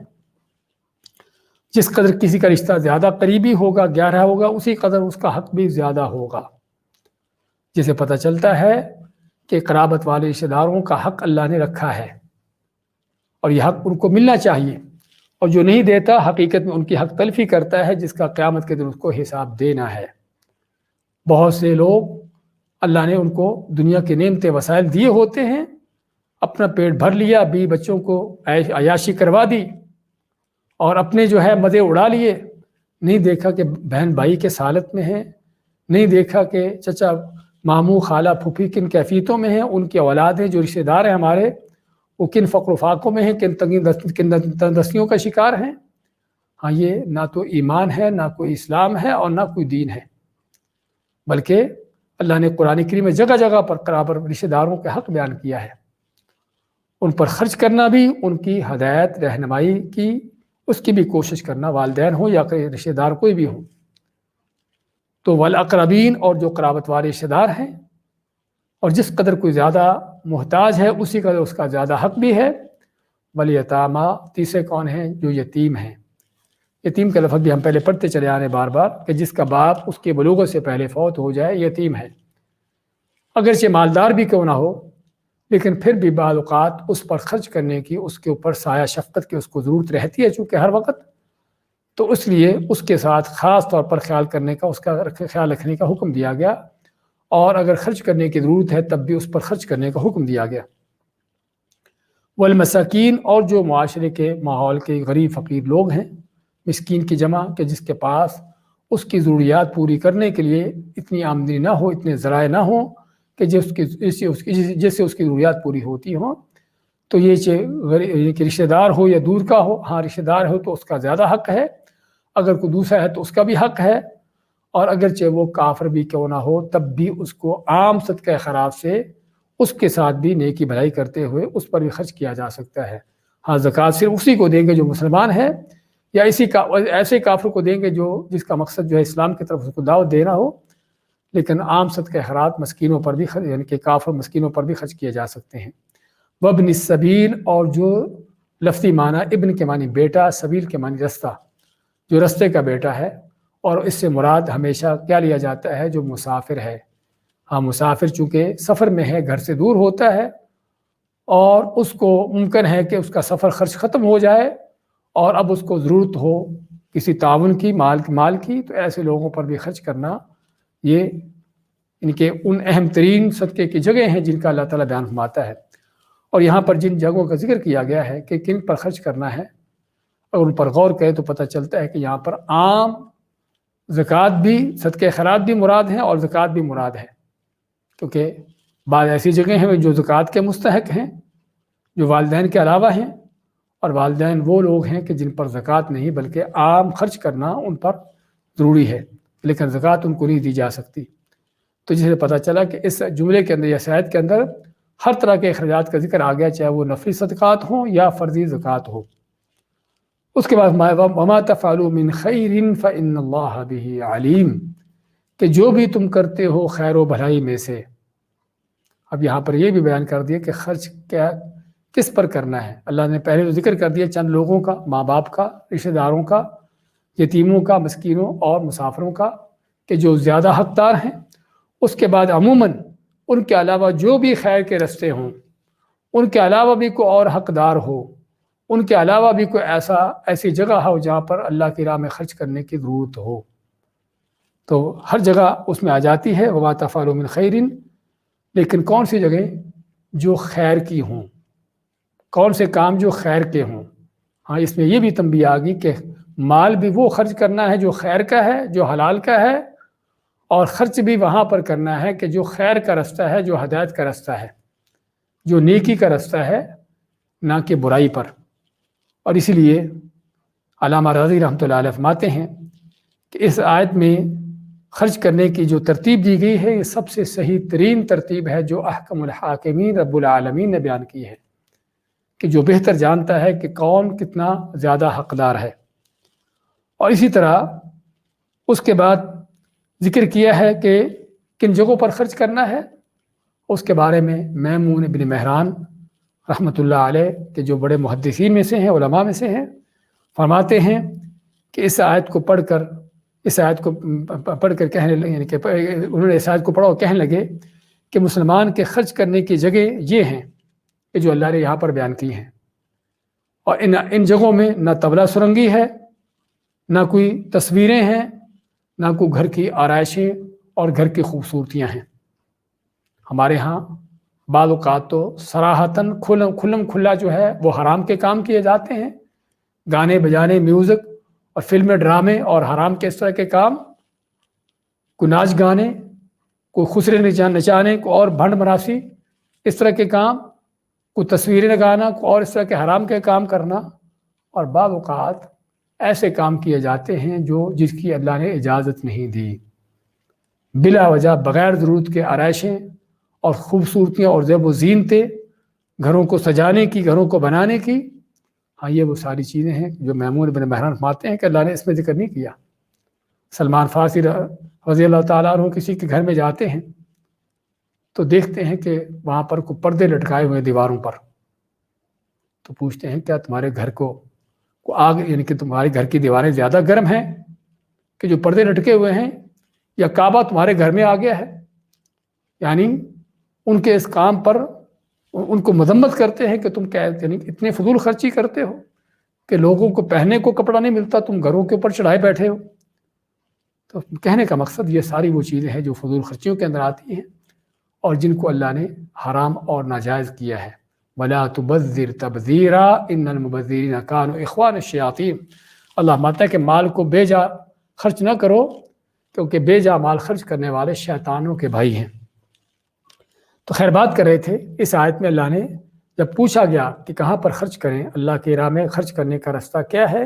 جس قدر کسی کا رشتہ زیادہ قریبی ہوگا، گہرا ہوگا، اسی قدر اس کا حق بھی زیادہ ہوگا۔ جسے پتہ چلتا ہے کہ قرابت والے رشتہ داروں کا حق اللہ نے رکھا ہے، اور یہ حق ان کو ملنا چاہیے، اور جو نہیں دیتا حقیقت میں ان کی حق تلفی کرتا ہے، جس کا قیامت کے دن اس کو حساب دینا ہے۔ بہت سے لوگ اللہ نے ان کو دنیا کے نعمتیں وسائل دیے ہوتے ہیں، اپنا پیٹ بھر لیا، بیوی بچوں کو عیاشی کروا دی، اور اپنے جو ہے مزے اڑا لیے، نہیں دیکھا کہ بہن بھائی کے حالت میں ہیں، نہیں دیکھا کہ چچا ماموں خالہ پھوپھی کن کیفیتوں میں ہیں، ان کی اولاد ہیں جو رشتہ دار ہیں ہمارے، وہ کن فقر و فاقوں میں ہیں، کن تنگدستیوں کا شکار ہیں۔ ہاں، یہ نہ تو ایمان ہے، نہ کوئی اسلام ہے، اور نہ کوئی دین ہے، بلکہ اللہ نے قرآن کریم میں جگہ جگہ پر قرابت رشتہ داروں کے حق بیان کیا ہے۔ ان پر خرچ کرنا بھی، ان کی ہدایت رہنمائی کی، اس کی بھی کوشش کرنا، والدین ہوں یا رشتہ دار کوئی بھی ہوں۔ تو والاقربین، اور جو قرابت والے رشتہ دار ہیں، اور جس قدر کوئی زیادہ محتاج ہے اسی قدر اس کا زیادہ حق بھی ہے۔ والیتامیٰ، تیسرے کون ہیں؟ جو یتیم ہیں۔ یتیم کا لفظ بھی ہم پہلے پڑھتے چلے آ رہے بار بار، کہ جس کا باپ اس کے بلوغت سے پہلے فوت ہو جائے، یتیم ہے۔ اگرچہ مالدار بھی کیوں نہ ہو، لیکن پھر بھی بعض اوقات اس پر خرچ کرنے کی، اس کے اوپر سایہ شفقت کی اس کو ضرورت رہتی ہے، چونکہ ہر وقت، تو اس لیے اس کے ساتھ خاص طور پر خیال کرنے کا، اس کا خیال رکھنے کا حکم دیا گیا، اور اگر خرچ کرنے کی ضرورت ہے تب بھی اس پر خرچ کرنے کا حکم دیا گیا۔ والمساکین، اور جو معاشرے کے ماحول کے غریب فقیر لوگ ہیں، مسکین کی جمع، کہ جس کے پاس اس کی ضروریات پوری کرنے کے لیے اتنی آمدنی نہ ہو، اتنے ذرائع نہ ہوں کہ جس سے اس کی ضروریات پوری ہوتی ہوں، تو یہ کہ رشتہ دار ہو یا دور کا ہو، ہاں رشتہ دار ہو تو اس کا زیادہ حق ہے، اگر کوئی دوسرا ہے تو اس کا بھی حق ہے، اور اگرچہ وہ کافر بھی کیوں نہ ہو تب بھی اس کو عام صدقہ خیرات سے اس کے ساتھ بھی نیکی بھلائی کرتے ہوئے اس پر بھی خرچ کیا جا سکتا ہے۔ ہاں زکوٰۃ صرف اسی کو دیں گے جو مسلمان ہے، یا ایسے کافر کو دیں گے جس کا مقصد جو ہے اسلام کی طرف اس کو دعوت دینا ہو، لیکن عام صدقہ خیرات مسکینوں پر بھی یعنی کہ کافر مسکینوں پر بھی خرچ کیے جا سکتے ہیں۔ وابن السبیل، اور جو لفظی معنی ابن کے معنی بیٹا، سبیل کے معنی رستہ، جو رستے کا بیٹا ہے، اور اس سے مراد ہمیشہ کیا لیا جاتا ہے؟ جو مسافر ہے۔ ہاں مسافر چونکہ سفر میں ہے، گھر سے دور ہوتا ہے، اور اس کو ممکن ہے کہ اس کا سفر خرچ ختم ہو جائے اور اب اس کو ضرورت ہو کسی تعاون کی، مال کی، تو ایسے لوگوں پر بھی خرچ کرنا یہ ان کے ان اہم ترین صدقے کی جگہ ہیں جن کا اللہ تعالیٰ بیان فرماتا ہے۔ اور یہاں پر جن جگہوں کا ذکر کیا گیا ہے کہ کن پر خرچ کرنا ہے، اور ان پر غور کرے تو پتہ چلتا ہے کہ یہاں پر عام زکوٰۃ بھی، صدقہ خیرات بھی مراد ہیں اور زکوٰۃ بھی مراد ہے، کیونکہ بعض ایسی جگہیں ہیں جو زکوٰۃ کے مستحق ہیں، جو والدین کے علاوہ ہیں، اور والدین وہ لوگ ہیں کہ جن پر زکوٰۃ نہیں بلکہ عام خرچ کرنا ان پر ضروری ہے، لیکن زکوٰۃ ان کو نہیں دی جا سکتی۔ تو جسے پتہ چلا کہ اس جملے کے اندر یا آیت کے اندر ہر طرح کے اخراجات کا ذکر آ گیا، چاہے وہ نفلی صدقات ہوں یا فرضی زکوٰۃ ہو۔ اس کے بعد وما تفعلوا من خیر فإن اللہ بہ علیم، کہ جو بھی تم کرتے ہو خیر و بھلائی میں سے۔ اب یہاں پر یہ بھی بیان کر دیا کہ خرچ کس پر کرنا ہے۔ اللہ نے پہلے تو ذکر کر دیا چند لوگوں کا، ماں باپ کا، رشتہ داروں کا، یتیموں کا، مسکینوں اور مسافروں کا، کہ جو زیادہ حقدار ہیں۔ اس کے بعد عموماً ان کے علاوہ جو بھی خیر کے رستے ہوں، ان کے علاوہ بھی کوئی اور حقدار ہو، ان کے علاوہ بھی کوئی ایسی جگہ ہو جہاں پر اللہ کی راہ میں خرچ کرنے کی ضرورت ہو، تو ہر جگہ اس میں آ جاتی ہے وما تفعلوا من خیر۔ لیکن کون سی جگہ؟ جو خیر کی ہوں، کون سے کام جو خیر کے ہوں۔ ہاں اس میں یہ بھی تنبیہ آ گئی کہ مال بھی وہ خرچ کرنا ہے جو خیر کا ہے، جو حلال کا ہے، اور خرچ بھی وہاں پر کرنا ہے کہ جو خیر کا رستہ ہے، جو ہدایت کا رستہ ہے، جو نیکی کا رستہ ہے، نہ کہ برائی پر۔ اور اسی لیے علامہ رازی رحمۃ اللہ علیہ فرماتے ہیں کہ اس آیت میں خرچ کرنے کی جو ترتیب دی گئی ہے یہ سب سے صحیح ترین ترتیب ہے جو احکم الحاکمین رب العالمین نے بیان کی ہے، کہ جو بہتر جانتا ہے کہ کون کتنا زیادہ حقدار ہے۔ اور اسی طرح اس کے بعد ذکر کیا ہے کہ کن جگہوں پر خرچ کرنا ہے۔ اس کے بارے میں میمون بن مہران رحمۃ اللہ علیہ کہ جو بڑے محدثین میں سے ہیں، علماء میں سے ہیں، فرماتے ہیں کہ اس آیت کو پڑھ کر کہنے لگے، یعنی کہ انہوں نے اس آیت کو پڑھا اور کہنے لگے کہ مسلمان کے خرچ کرنے کی جگہ یہ ہیں کہ جو اللہ نے یہاں پر بیان کی ہیں، اور ان جگہوں میں نہ طبلہ سرنگی ہے، نہ کوئی تصویریں ہیں، نہ کوئی گھر کی آرائشیں اور گھر کی خوبصورتیاں ہیں۔ ہمارے ہاں بعض اوقات تو صراحتاً کھلم کھلا جو ہے وہ حرام کے کام کیے جاتے ہیں، گانے بجانے، میوزک اور فلمیں، ڈرامے اور حرام کے اس طرح کے کام، کوئی ناچ گانے، کوئی خسرے نچانے، کوئی اور بھنڈ مناسی اس طرح کے کام، کوئی تصویریں لگانا، کوئی اور اس طرح کے حرام کے کام کرنا، اور بعض اوقات ایسے کام کیے جاتے ہیں جس کی اللہ نے اجازت نہیں دی، بلا وجہ بغیر ضرورت کے آرائشیں اور خوبصورتیاں اور زیب و زینتیں گھروں کو سجانے کی، گھروں کو بنانے کی۔ ہاں یہ وہ ساری چیزیں ہیں جو میمون بن مہران فرماتے ہیں کہ اللہ نے اس میں ذکر نہیں کیا۔ سلمان فارسی رضی اللہ تعالیٰ عنہ کسی کے گھر میں جاتے ہیں تو دیکھتے ہیں کہ وہاں پر کوئی پردے لٹکائے ہوئے دیواروں پر، تو پوچھتے ہیں کیا تمہارے گھر کو آگ، یعنی کہ تمہارے گھر کی دیواریں زیادہ گرم ہیں کہ جو پردے لٹکے ہوئے ہیں، یا کعبہ تمہارے گھر میں آ گیا ہے؟ یعنی ان کے اس کام پر ان کو مذمت کرتے ہیں کہ تم کیا یعنی اتنے فضول خرچی کرتے ہو کہ لوگوں کو پہننے کو کپڑا نہیں ملتا، تم گھروں کے اوپر چڑھائے بیٹھے ہو۔ تو کہنے کا مقصد یہ ساری وہ چیزیں ہیں جو فضول خرچیوں کے اندر آتی ہیں اور جن کو اللہ نے حرام اور ناجائز کیا ہے۔ وَلَا تُبَذِّرْ تَبْذِيرًا إِنَّ الْمُبَذِّرِينَ كَانُوا إِخْوَانَ الشَّيَاطِينِ۔ اللہ مانتا ہے کہ مال کو بے جا خرچ نہ کرو، کیونکہ بے جا مال خرچ کرنے والے شیطانوں کے بھائی ہیں۔ تو خیر بات کر رہے تھے اس آیت میں اللہ نے جب پوچھا گیا کہ کہاں پر خرچ کریں، اللہ کی راہ میں خرچ کرنے کا راستہ کیا ہے،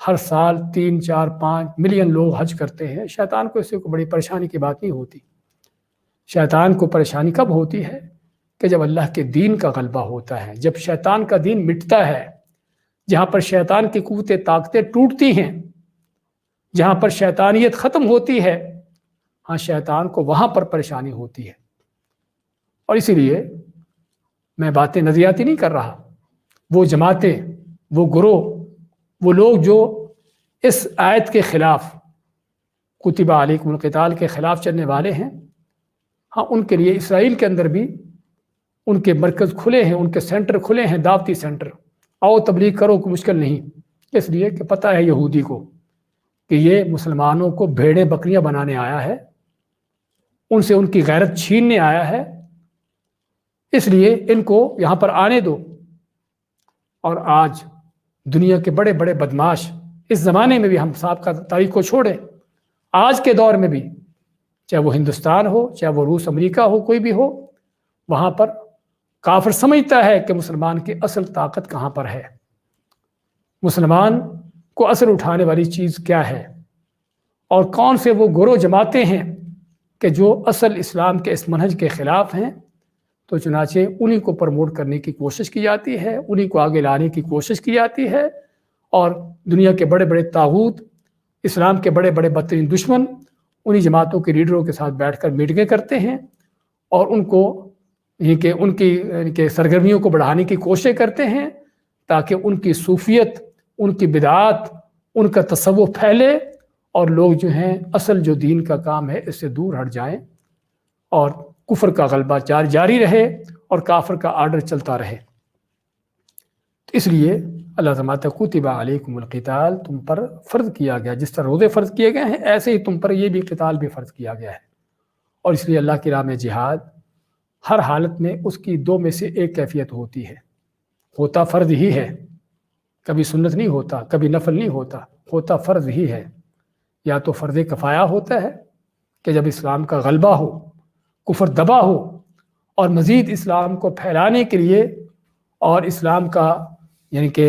ہر سال 3 4 5 ملین لوگ حج کرتے ہیں، شیطان کو اس سے کوئی بڑی پریشانی کی بات نہیں ہوتی۔ شیطان کو پریشانی کب ہوتی ہے کہ جب اللہ کے دین کا غلبہ ہوتا ہے، جب شیطان کا دین مٹتا ہے، جہاں پر شیطان کی قوتیں طاقتیں ٹوٹتی ہیں، جہاں پر شیطانیت ختم ہوتی ہے، ہاں شیطان کو وہاں پر پریشانی ہوتی ہے۔ اور اسی لیے میں باتیں نظریاتی نہیں کر رہا، وہ جماعتیں، وہ گروہ، وہ لوگ جو اس آیت کے خلاف، کتب علیکم القتال کے خلاف چلنے والے ہیں، ہاں ان کے لیے اسرائیل کے اندر بھی ان کے مرکز کھلے ہیں، ان کے سینٹر کھلے ہیں، دعوتی سینٹر، آؤ تبلیغ کرو، کوئی مشکل نہیں، اس لیے کہ پتہ ہے یہودی کو کہ یہ مسلمانوں کو بھیڑیں بکریاں بنانے آیا ہے، ان سے ان کی غیرت چھیننے آیا ہے، اس لیے ان کو یہاں پر آنے دو۔ اور آج دنیا کے بڑے بڑے بدماش، اس زمانے میں بھی ہم سابقہ تاریخ کو چھوڑیں، آج کے دور میں بھی، چاہے وہ ہندوستان ہو، چاہے وہ روس امریکہ ہو، کوئی بھی ہو، وہاں پر کافر سمجھتا ہے کہ مسلمان کی اصل طاقت کہاں پر ہے، مسلمان کو اثر اٹھانے والی چیز کیا ہے، اور کون سے وہ گروہ جماعتیں ہیں کہ جو اصل اسلام کے اس منہج کے خلاف ہیں، تو چنانچہ انہی کو پروموٹ کرنے کی کوشش کی جاتی ہے، انہی کو آگے لانے کی کوشش کی جاتی ہے، اور دنیا کے بڑے بڑے طاغوت، اسلام کے بڑے بڑے بدترین دشمن انہی جماعتوں کے لیڈروں کے ساتھ بیٹھ کر میٹنگیں کرتے ہیں، اور ان کو ان کی سرگرمیوں کو بڑھانے کی کوشش کرتے ہیں، تاکہ ان کی صوفیت، ان کی بدعات، ان کا تصوف پھیلے، اور لوگ جو ہیں اصل جو دین کا کام ہے اس سے دور ہٹ جائیں، اور کفر کا غلبہ جاری رہے، اور کافر کا آرڈر چلتا رہے۔ اس لیے اللہ فرماتا ہے کتب علیکم القتال، تم پر فرض کیا گیا، جس طرح روزے فرض کیے گئے ہیں ایسے ہی تم پر یہ بھی قتال بھی فرض کیا گیا ہے۔ اور اس لیے اللہ کی راہ میں جہاد ہر حالت میں اس کی دو میں سے ایک کیفیت ہوتی ہے، ہوتا فرض ہی ہے، کبھی سنت نہیں ہوتا، کبھی نفل نہیں ہوتا، ہوتا فرض ہی ہے۔ یا تو فرض کفایہ ہوتا ہے کہ جب اسلام کا غلبہ ہو، کفر دبا ہو، اور مزید اسلام کو پھیلانے کے لیے اور اسلام کا یعنی کہ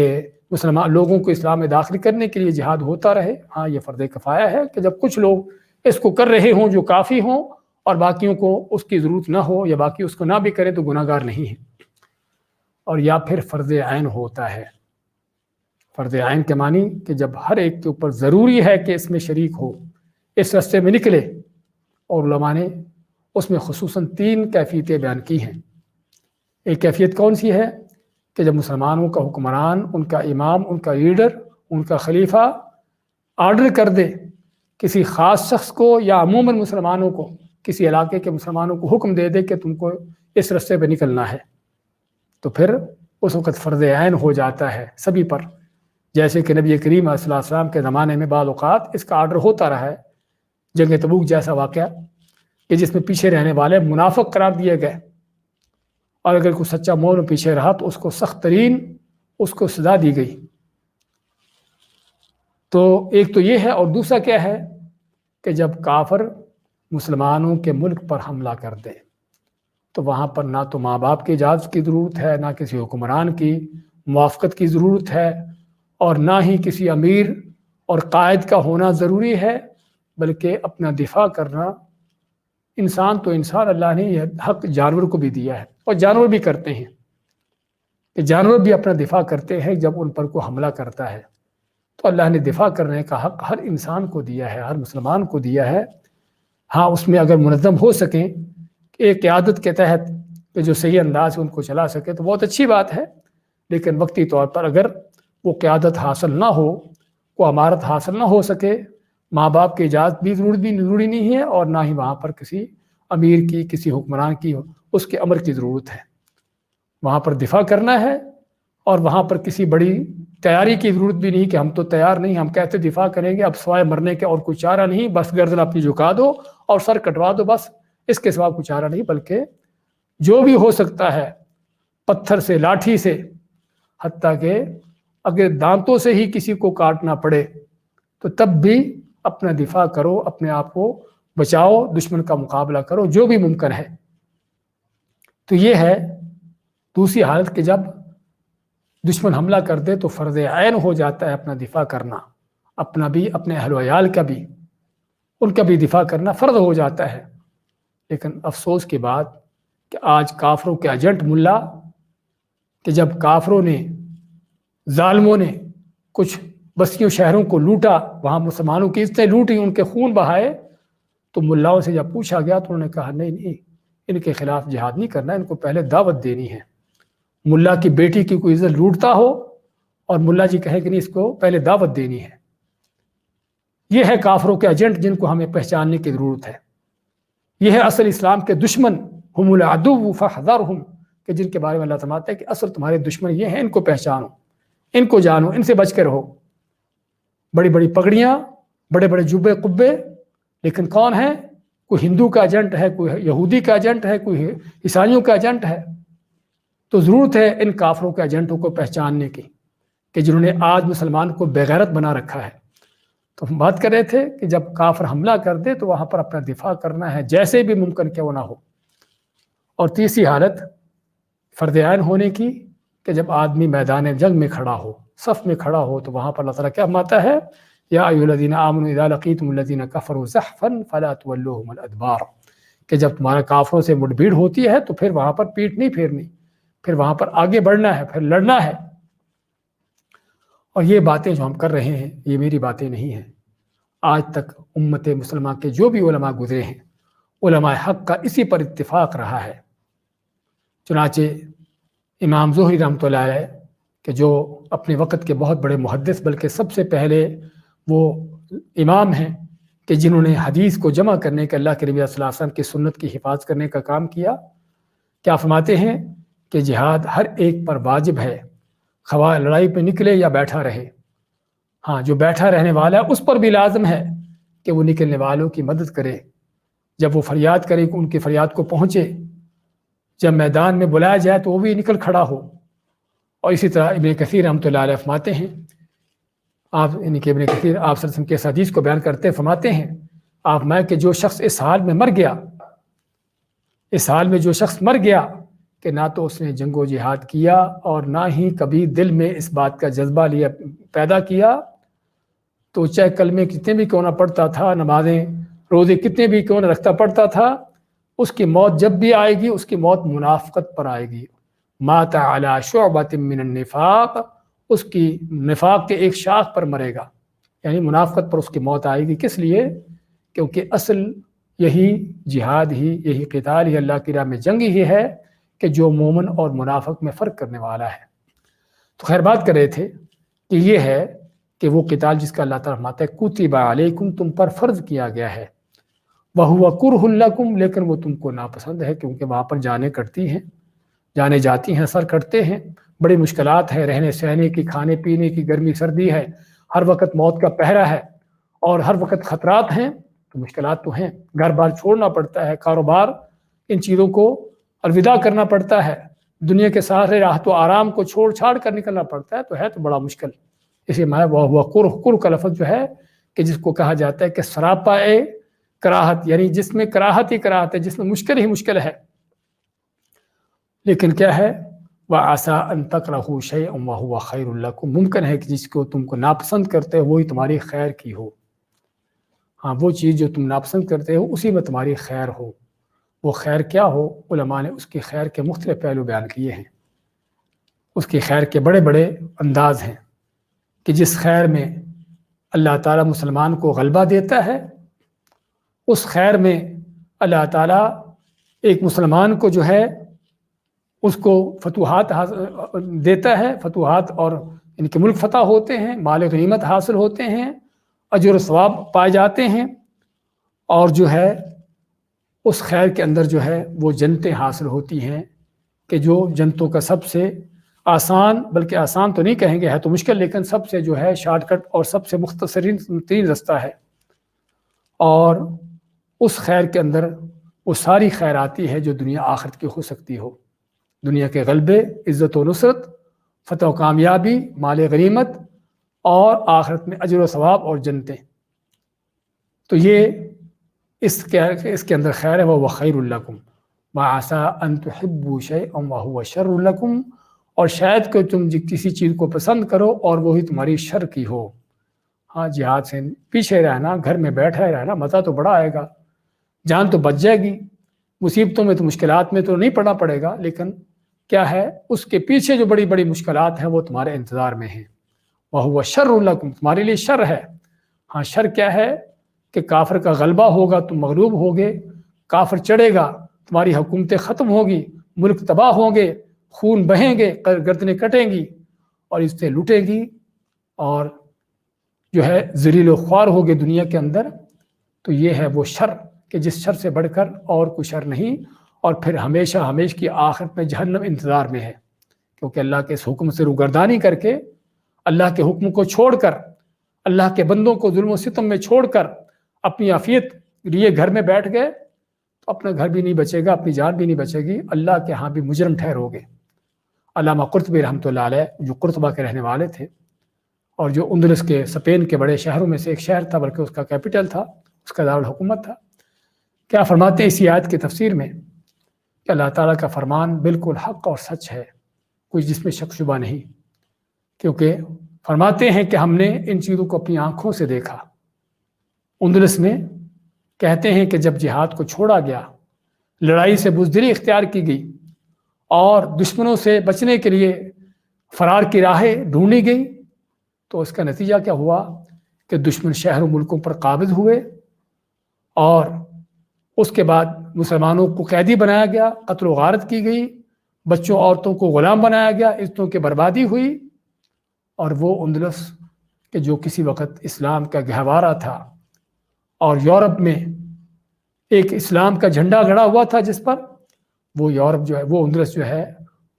مسلمان لوگوں کو اسلام میں داخل کرنے کے لیے جہاد ہوتا رہے، ہاں یہ فرض کفایہ ہے کہ جب کچھ لوگ اس کو کر رہے ہوں جو کافی ہوں، اور باقیوں کو اس کی ضرورت نہ ہو، یا باقی اس کو نہ بھی کریں تو گناہ گار نہیں ہیں۔ اور یا پھر فرض عین ہوتا ہے، فرض عین کے معنی کہ جب ہر ایک کے اوپر ضروری ہے کہ اس میں شریک ہو، اس راستے میں نکلے، اور علماء نے اس میں خصوصاً 3 کیفیتیں بیان کی ہیں۔ ایک کیفیت کون سی ہے کہ جب مسلمانوں کا حکمران، ان کا امام، ان کا لیڈر، ان کا خلیفہ آرڈر کر دے کسی خاص شخص کو یا عموماً مسلمانوں کو، کسی علاقے کے مسلمانوں کو حکم دے دے کہ تم کو اس راستے پہ نکلنا ہے، تو پھر اس وقت فرض عین ہو جاتا ہے سبھی پر۔ جیسے کہ نبی کریم صلی اللہ علیہ وسلم کے زمانے میں بعض اوقات اس کا آرڈر ہوتا رہا ہے، جنگ تبوک جیسا واقعہ کہ جس میں پیچھے رہنے والے منافق قرار دیے گئے، اور اگر کوئی سچا مومن پیچھے رہا تو اس کو سخت ترین اس کو سزا دی گئی۔ تو ایک تو یہ ہے، اور دوسرا کیا ہے کہ جب کافر مسلمانوں کے ملک پر حملہ کر دے تو وہاں پر نہ تو ماں باپ کی اجازت کی ضرورت ہے، نہ کسی حکمران کی موافقت کی ضرورت ہے، اور نہ ہی کسی امیر اور قائد کا ہونا ضروری ہے، بلکہ اپنا دفاع کرنا انسان تو انسان، اللہ نے یہ حق جانور کو بھی دیا ہے، اور جانور بھی کرتے ہیں کہ جانور بھی اپنا دفاع کرتے ہیں جب ان پر کوئی حملہ کرتا ہے۔ تو اللہ نے دفاع کرنے کا حق ہر انسان کو دیا ہے، ہر مسلمان کو دیا ہے۔ ہاں اس میں اگر منظم ہو سکیں ایک قیادت کے تحت کہ جو صحیح انداز سے ان کو چلا سکے تو بہت اچھی بات ہے، لیکن وقتی طور پر اگر وہ قیادت حاصل نہ ہو، وہ امارت حاصل نہ ہو سکے، ماں باپ کی اجازت بھی ضروری نہیں ہے، اور نہ ہی وہاں پر کسی امیر کی، کسی حکمران کی اس کے امر کی ضرورت ہے۔ وہاں پر دفاع کرنا ہے، اور وہاں پر کسی بڑی تیاری کی ضرورت بھی نہیں کہ ہم تو تیار نہیں، ہم کیسے دفاع کریں گے، اب سوائے مرنے کے اور کوئی چارہ نہیں، بس گردن اپنی جھکا دو اور سر کٹوا دو، بس اس کے سوا کوئی چارہ نہیں، بلکہ جو بھی ہو سکتا ہے پتھر سے، لاٹھی سے، حتیٰ کہ اگر دانتوں سے ہی کسی کو کاٹنا پڑے تو تب بھی اپنا دفاع کرو، اپنے آپ کو بچاؤ، دشمن کا مقابلہ کرو جو بھی ممکن ہے۔ تو یہ ہے دوسری حالت کہ جب دشمن حملہ کر دے تو فرض عین ہو جاتا ہے اپنا دفاع کرنا۔ اپنا بھی اپنے اہل و عیال کا بھی ان کا بھی دفاع کرنا فرض ہو جاتا ہے۔ لیکن افسوس کی بات کہ آج کافروں کے ایجنٹ ملا کہ جب کافروں نے ظالموں نے کچھ بستیوں شہروں کو لوٹا، وہاں مسلمانوں کی عزتیں لوٹی، ان کے خون بہائے، تو ملاؤں سے جب پوچھا گیا تو انہوں نے کہا نہیں ان کے خلاف جہاد نہیں کرنا، ان کو پہلے دعوت دینی ہے۔ ملا کی بیٹی کی کوئی عزت لوٹتا ہو اور ملا جی کہے کہ نہیں، اس کو پہلے دعوت دینی ہے۔ یہ ہے کافروں کے ایجنٹ جن کو ہمیں پہچاننے کی ضرورت ہے۔ یہ ہے اصل اسلام کے دشمن، ہم العدو فاحذرہم، کہ جن کے بارے میں اللہ فرماتا ہے کہ اصل تمہارے دشمن یہ ہیں، ان کو پہچانو، ان کو جانو، ان سے بچ کے رہو۔ بڑی بڑی پگڑیاں، بڑے بڑے جبے قبے، لیکن کون ہے؟ کوئی ہندو کا ایجنٹ ہے، کوئی یہودی کا ایجنٹ ہے، کوئی عیسائیوں کا ایجنٹ ہے۔ تو ضرورت ہے ان کافروں کے ایجنٹوں کو پہچاننے کی کہ جنہوں نے آج مسلمان کو بے غیرت بنا رکھا ہے۔ تو ہم بات کر رہے تھے کہ جب کافر حملہ کر دے تو وہاں پر اپنا دفاع کرنا ہے، جیسے بھی ممکن کیوں نہ ہو۔ اور تیسری حالت فرض عین ہونے کی کہ جب آدمی میدان جنگ میں کھڑا ہو، صف میں کھڑا ہو، تو وہاں پر اللہ تعالیٰ کیا فرماتا ہے؟ یا ایھا الذین آمنوا اذا لقیتم الذین کفروا زحفا فلا تولوہم الادبار، کہ جب تمہارا کافروں سے مٹ بھیڑ ہوتی ہے تو پھر وہاں پر پیٹ نہیں پھیرنی، پھر وہاں پر آگے بڑھنا ہے، پھر لڑنا ہے۔ اور یہ باتیں جو ہم کر رہے ہیں یہ میری باتیں نہیں ہیں، آج تک امت مسلمہ کے جو بھی علماء گزرے ہیں، علماء حق کا اسی پر اتفاق رہا ہے۔ چنانچہ امام زہری رحمۃ اللہ علیہ کہ جو اپنے وقت کے بہت بڑے محدث، بلکہ سب سے پہلے وہ امام ہیں کہ جنہوں نے حدیث کو جمع کرنے کے، اللہ کے نبی صلی اللہ علیہ وسلم کی سنت کی حفاظت کرنے کا کام کیا، کیا فرماتے ہیں کہ جہاد ہر ایک پر واجب ہے، خواہ لڑائی پہ نکلے یا بیٹھا رہے۔ ہاں، جو بیٹھا رہنے والا ہے اس پر بھی لازم ہے کہ وہ نکلنے والوں کی مدد کرے، جب وہ فریاد کرے کہ ان کی فریاد کو پہنچے، جب میدان میں بلایا جائے تو وہ بھی نکل کھڑا ہو۔ اور اسی طرح ابن کثیر رحمۃ اللہ علیہ فرماتے ہیں، آپ ابن کثیر آپ صلی اللہ علیہ وسلم کے اس حدیث کو بیان کرتے فرماتے ہیں آپ میں کہ جو شخص اس حال میں مر گیا، اس حال میں جو شخص مر گیا کہ نہ تو اس نے جنگ و جہاد کیا اور نہ ہی کبھی دل میں اس بات کا جذبہ لیا پیدا کیا، تو چاہے کلمے کتنے بھی کیوں نہ پڑھتا تھا، نمازیں روزے کتنے بھی کیوں نہ رکھتا پڑھتا تھا، اس کی موت جب بھی آئے گی اس کی موت منافقت پر آئے گی۔ مات علی شعبۃ من النفاق، اس کی نفاق کے ایک شاخ پر مرے گا، یعنی منافقت پر اس کی موت آئے گی۔ کس لیے؟ کیونکہ اصل یہی جہاد ہی، یہی قتال ہی، اللہ کی راہ میں جنگ ہی ہے کہ جو مومن اور منافق میں فرق کرنے والا ہے۔ تو خیر بات کر رہے تھے کہ یہ ہے کہ وہ قتال جس کا اللہ تعالیٰ فرماتا ہے کتب علیکم، تم پر فرض کیا گیا ہے، وہو کرہ لکم، لیکن وہ تم کو ناپسند ہے، کیونکہ وہاں پر جانیں کٹتی ہیں، جانے جاتی ہیں، سر کٹتے ہیں، بڑی مشکلات ہے، رہنے سہنے کی، کھانے پینے کی، گرمی سردی ہے، ہر وقت موت کا پہرا ہے اور ہر وقت خطرات ہیں، تو مشکلات تو ہیں، گھر بار چھوڑنا پڑتا ہے، کاروبار، ان چیزوں کو الوداع کرنا پڑتا ہے، دنیا کے سارے راحت و آرام کو چھوڑ چھاڑ کر نکلنا پڑتا ہے، تو ہے تو بڑا مشکل۔ اسی میں وہ کرہ کا لفظ جو ہے کہ جس کو کہا جاتا ہے کہ سراپا کراہت، یعنی جس میں کراہت ہی کراہت ہے، جس میں مشکل ہی مشکل ہے۔ لیکن کیا ہے؟ وَعَسَىٰ أَن تَكْرَهُوا شَيْئًا وَهُوَ خَيْرٌ لَكُمْ، ممکن ہے کہ جس کو تم کو ناپسند کرتے ہو وہی تمہاری خیر کی ہو۔ ہاں، وہ چیز جو تم ناپسند کرتے ہو اسی میں تمہاری خیر ہو۔ وہ خیر کیا ہو؟ علماء نے اس کی خیر کے مختلف پہلو بیان کیے ہیں، اس کی خیر کے بڑے بڑے انداز ہیں کہ جس خیر میں اللہ تعالیٰ مسلمان کو غلبہ دیتا ہے، اس خیر میں اللہ تعالیٰ ایک مسلمان کو جو ہے اس کو فتوحات دیتا ہے، فتوحات، اور ان کے ملک فتح ہوتے ہیں، مال غنیمت حاصل ہوتے ہیں، اجر و ثواب پائے جاتے ہیں، اور جو ہے اس خیر کے اندر جو ہے وہ جنتیں حاصل ہوتی ہیں کہ جو جنتوں کا سب سے آسان، بلکہ آسان تو نہیں کہیں گے، ہے تو مشکل، لیکن سب سے جو ہے شارٹ کٹ اور سب سے مختصرین ترین رستہ ہے۔ اور اس خیر کے اندر وہ ساری خیر آتی ہے جو دنیا آخرت کی ہو سکتی ہو، دنیا کے غلبے، عزت و نصرت، فتح و کامیابی، مال غنیمت، اور آخرت میں اجر و ثواب اور جنتیں۔ تو یہ اس کے اندر خیر ہے، وہ خیر لکم وعسیٰ ان تحبوا شیئا وہو شر لکم، اور شاید کہ تم کسی چیز کو پسند کرو اور وہی تمہاری شر کی ہو۔ ہاں جہاد سے پیچھے رہنا، گھر میں بیٹھا رہنا، مزہ تو بڑا آئے گا، جان تو بچ جائے گی، مصیبتوں میں تو مشکلات میں تو نہیں پڑنا پڑے گا، لیکن کیا ہے اس کے پیچھے جو بڑی بڑی مشکلات ہیں وہ تمہارے انتظار میں ہیں۔ وَهُوَ شَرٌّ لَكُمْ، تمہارے لیے شر ہے۔ ہاں شر کیا ہے کہ کافر کا غلبہ ہوگا، تم مغلوب ہوگے، کافر چڑھے گا، تمہاری حکومتیں ختم ہوگی، ملک تباہ ہوں گے، خون بہیں گے، گردنیں کٹیں گی اور اس سے لوٹے گی، اور جو ہے ذلیل و خوار ہوگے دنیا کے اندر۔ تو یہ ہے وہ شر کہ جس شر سے بڑھ کر اور کوئی شر نہیں، اور پھر ہمیشہ ہمیشہ کی آخرت میں جہنم انتظار میں ہے، کیونکہ اللہ کے اس حکم سے روگردانی کر کے، اللہ کے حکم کو چھوڑ کر، اللہ کے بندوں کو ظلم و ستم میں چھوڑ کر اپنی عافیت لیے گھر میں بیٹھ گئے تو اپنا گھر بھی نہیں بچے گا، اپنی جان بھی نہیں بچے گی، اللہ کے ہاں بھی مجرم ٹھہرو گے۔ علامہ قرطبی رحمۃ اللہ علیہ جو قرطبہ کے رہنے والے تھے اور جو اندلس کے اسپین کے بڑے شہروں میں سے ایک شہر تھا، بلکہ اس کا کیپٹل تھا، اس کا دارالحکومت تھا، کیا فرماتے ہیں اسی آیت کی تفسیر میں کہ اللہ تعالیٰ کا فرمان بالکل حق اور سچ ہے، کوئی جس میں شک شبہ نہیں، کیونکہ فرماتے ہیں کہ ہم نے ان چیزوں کو اپنی آنکھوں سے دیکھا۔ اندلس میں کہتے ہیں کہ جب جہاد کو چھوڑا گیا، لڑائی سے بزدلی اختیار کی گئی اور دشمنوں سے بچنے کے لیے فرار کی راہیں ڈھونڈی گئی، تو اس کا نتیجہ کیا ہوا کہ دشمن شہر و ملکوں پر قابض ہوئے، اور اس کے بعد مسلمانوں کو قیدی بنایا گیا، قتل و غارت کی گئی، بچوں عورتوں کو غلام بنایا گیا، عزتوں کی بربادی ہوئی، اور وہ اندلس کہ جو کسی وقت اسلام کا گہوارہ تھا اور یورپ میں ایک اسلام کا جھنڈا گڑا ہوا تھا جس پر، وہ یورپ جو ہے، وہ اندلس جو ہے،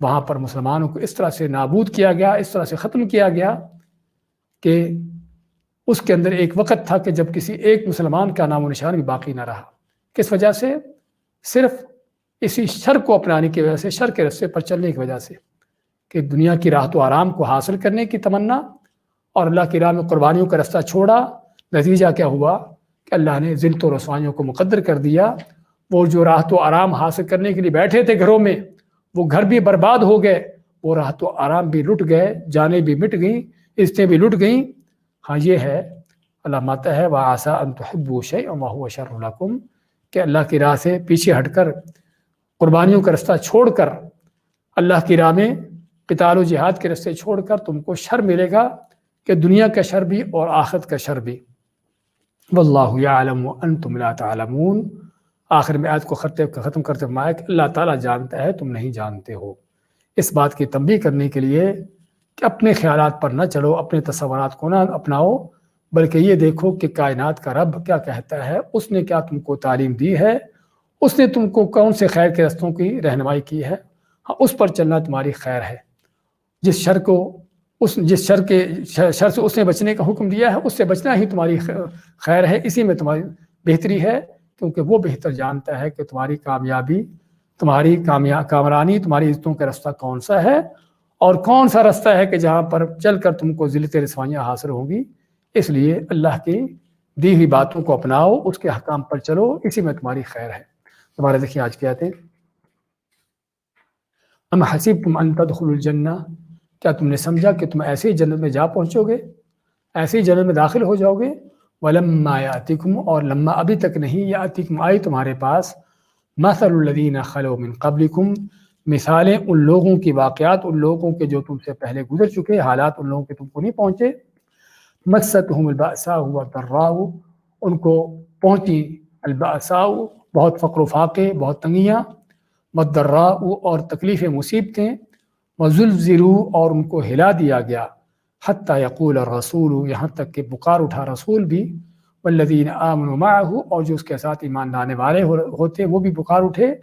وہاں پر مسلمانوں کو اس طرح سے نابود کیا گیا، اس طرح سے ختم کیا گیا کہ اس کے اندر ایک وقت تھا کہ جب کسی ایک مسلمان کا نام و نشان بھی باقی نہ رہا۔ کس وجہ سے؟ صرف اسی شر کو اپنانے کی وجہ سے، شر کے رستے پر چلنے کی وجہ سے، کہ دنیا کی راحت و آرام کو حاصل کرنے کی تمنا اور اللہ کی راہ میں قربانیوں کا رستہ چھوڑا۔ نتیجہ کیا ہوا کہ اللہ نے ذلت و رسوائیوں کو مقدر کر دیا۔ وہ جو راحت و آرام حاصل کرنے کے لیے بیٹھے تھے گھروں میں، وہ گھر بھی برباد ہو گئے، وہ راحت و آرام بھی لٹ گئے، جانیں بھی مٹ گئیں، عزتیں بھی لٹ گئیں۔ ہاں یہ ہے علامات ہے وَعَسَىٰ أَن تُحِبُّوا شَيْئًا وَهُوَ شَرٌّ لَكُمْ، کہ اللہ کی راہ سے پیچھے ہٹ کر، قربانیوں کا رستہ چھوڑ کر، اللہ کی راہ میں قتال و جہاد کے رستے چھوڑ کر تم کو شر ملے گا، کہ دنیا کا شر بھی اور آخرت کا شر بھی۔ واللہ یعلم وانتم لا تعلمون، آخر میں آیت کو ختم کرتے فرمایا کہ اللہ تعالیٰ جانتا ہے، تم نہیں جانتے ہو۔ اس بات کی تنبیہ کرنے کے لیے کہ اپنے خیالات پر نہ چلو، اپنے تصورات کو نہ اپناؤ، بلکہ یہ دیکھو کہ کائنات کا رب کیا کہتا ہے، اس نے کیا تم کو تعلیم دی ہے، اس نے تم کو کون سے خیر کے رستوں کی رہنمائی کی ہے، ہاں اس پر چلنا تمہاری خیر ہے۔ جس شر سے اس نے بچنے کا حکم دیا ہے، اس سے بچنا ہی تمہاری خیر ہے، اسی میں تمہاری بہتری ہے، کیونکہ وہ بہتر جانتا ہے کہ تمہاری کامیابی، تمہاری کامرانی، تمہاری عزتوں کا رستہ کون سا ہے، اور کون سا رستہ ہے کہ جہاں پر چل کر تم کو ذلت رسوائیاں حاصل ہوں گی۔ اس لیے اللہ کی دی ہوئی باتوں کو اپناؤ، اس کے احکام پر چلو، اسی میں تمہاری خیر ہے۔ تمہارے دیکھیے آج کیا آتے ہیں، ام حسبتم ان تدخلوا الجنہ، کیا تم نے سمجھا کہ تم ایسے ہی جنت میں جا پہنچو گے، ایسے ہی جنت میں داخل ہو جاؤ گے؟ ولما یاتکم، اور لما ابھی تک نہیں، یاتکم آئی تمہارے پاس، مثل الذین خلو من قبلکم، مثالیں ان لوگوں کی، واقعات ان لوگوں کے جو تم سے پہلے گزر چکے، حالات ان لوگوں کے تم کو نہیں پہنچے۔ مستهم البأساء والضراء، ان کو پہنچی البأساء بہت فقر و فاقے، بہت تنگیاں، والضراء اور تکلیفیں، مصیبتیں، وزلزلوا اور ان کو ہلا دیا گیا، حتی یقول الرسول یہاں تک کہ پکار اٹھا رسول بھی، والذین آمنوا معه اور جو اس کے ساتھ ایمان لانے والے ہوتے وہ بھی پکار اٹھے،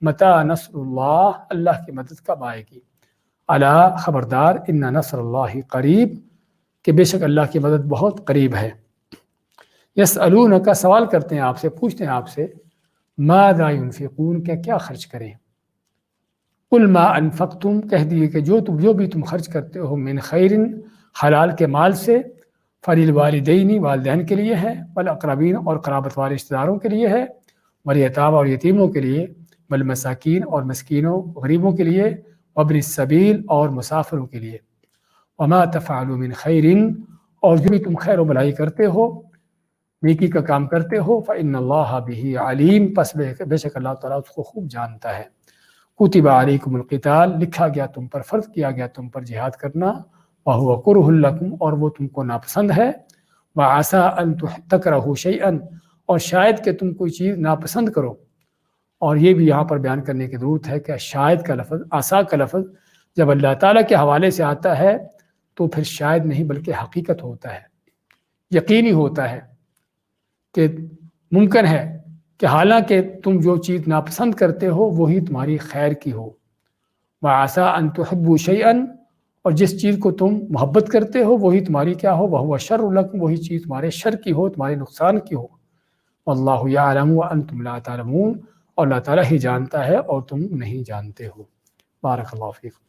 متی نصر اللہ، اللہ کی مدد کب آئے گی، الا خبردار، ان نصر اللہ قریب، کہ بے شک اللہ کی مدد بہت قریب ہے۔ یسألونک، سوال کرتے ہیں آپ سے، پوچھتے ہیں آپ سے، ماذا ينفقون، کہ کیا خرچ کریں؟ قل ما انفقتم، کہہ دیے کہ جو بھی تم خرچ کرتے ہو، من خیر، حلال کے مال سے، فللوالدین، والدین کے لیے ہے، والاقربین اور قرابت والے رشتہ داروں کے لیے ہے، والیتامی اور یتیموں کے لیے، والمساکین اور مسکینوں غریبوں کے لیے، وابن السبیل اور مسافروں کے لیے، وما تفعلوا من خیر، اور جو بھی تم خیر و بھلائی کرتے ہو، نیکی کا کام کرتے ہو، فإن اللہ بہ علیم، پس بے شک اللہ تعالیٰ اس کو خوب جانتا ہے۔ کتب علیکم القتال، لکھا گیا تم پر، فرض کیا گیا تم پر جہاد کرنا، وہو کرہ لکم، اور وہ تم کو ناپسند ہے، وعسیٰ ان تکرہوا شیئا، اور شاید کہ تم کوئی چیز ناپسند کرو۔ اور یہ بھی یہاں پر بیان کرنے کی ضرورت ہے کہ شاید کا لفظ، عسیٰ کا لفظ جب اللہ تعالیٰ کے حوالے سے آتا ہے تو پھر شاید نہیں بلکہ حقیقت ہوتا ہے، یقینی ہوتا ہے کہ ممکن ہے کہ حالانکہ تم جو چیز ناپسند کرتے ہو وہی تمہاری خیر کی ہو۔ وعسیٰ ان تحبوا شیئا، اور جس چیز کو تم محبت کرتے ہو وہی تمہاری کیا ہو، وہو شر لکم، وہی چیز تمہارے شر کی ہو، تمہارے نقصان کی ہو۔ واللہ یعلم وانتم لا تعلمون، اور اللہ تعالیٰ ہی جانتا ہے اور تم نہیں جانتے ہو۔ بارک اللہ فیکم۔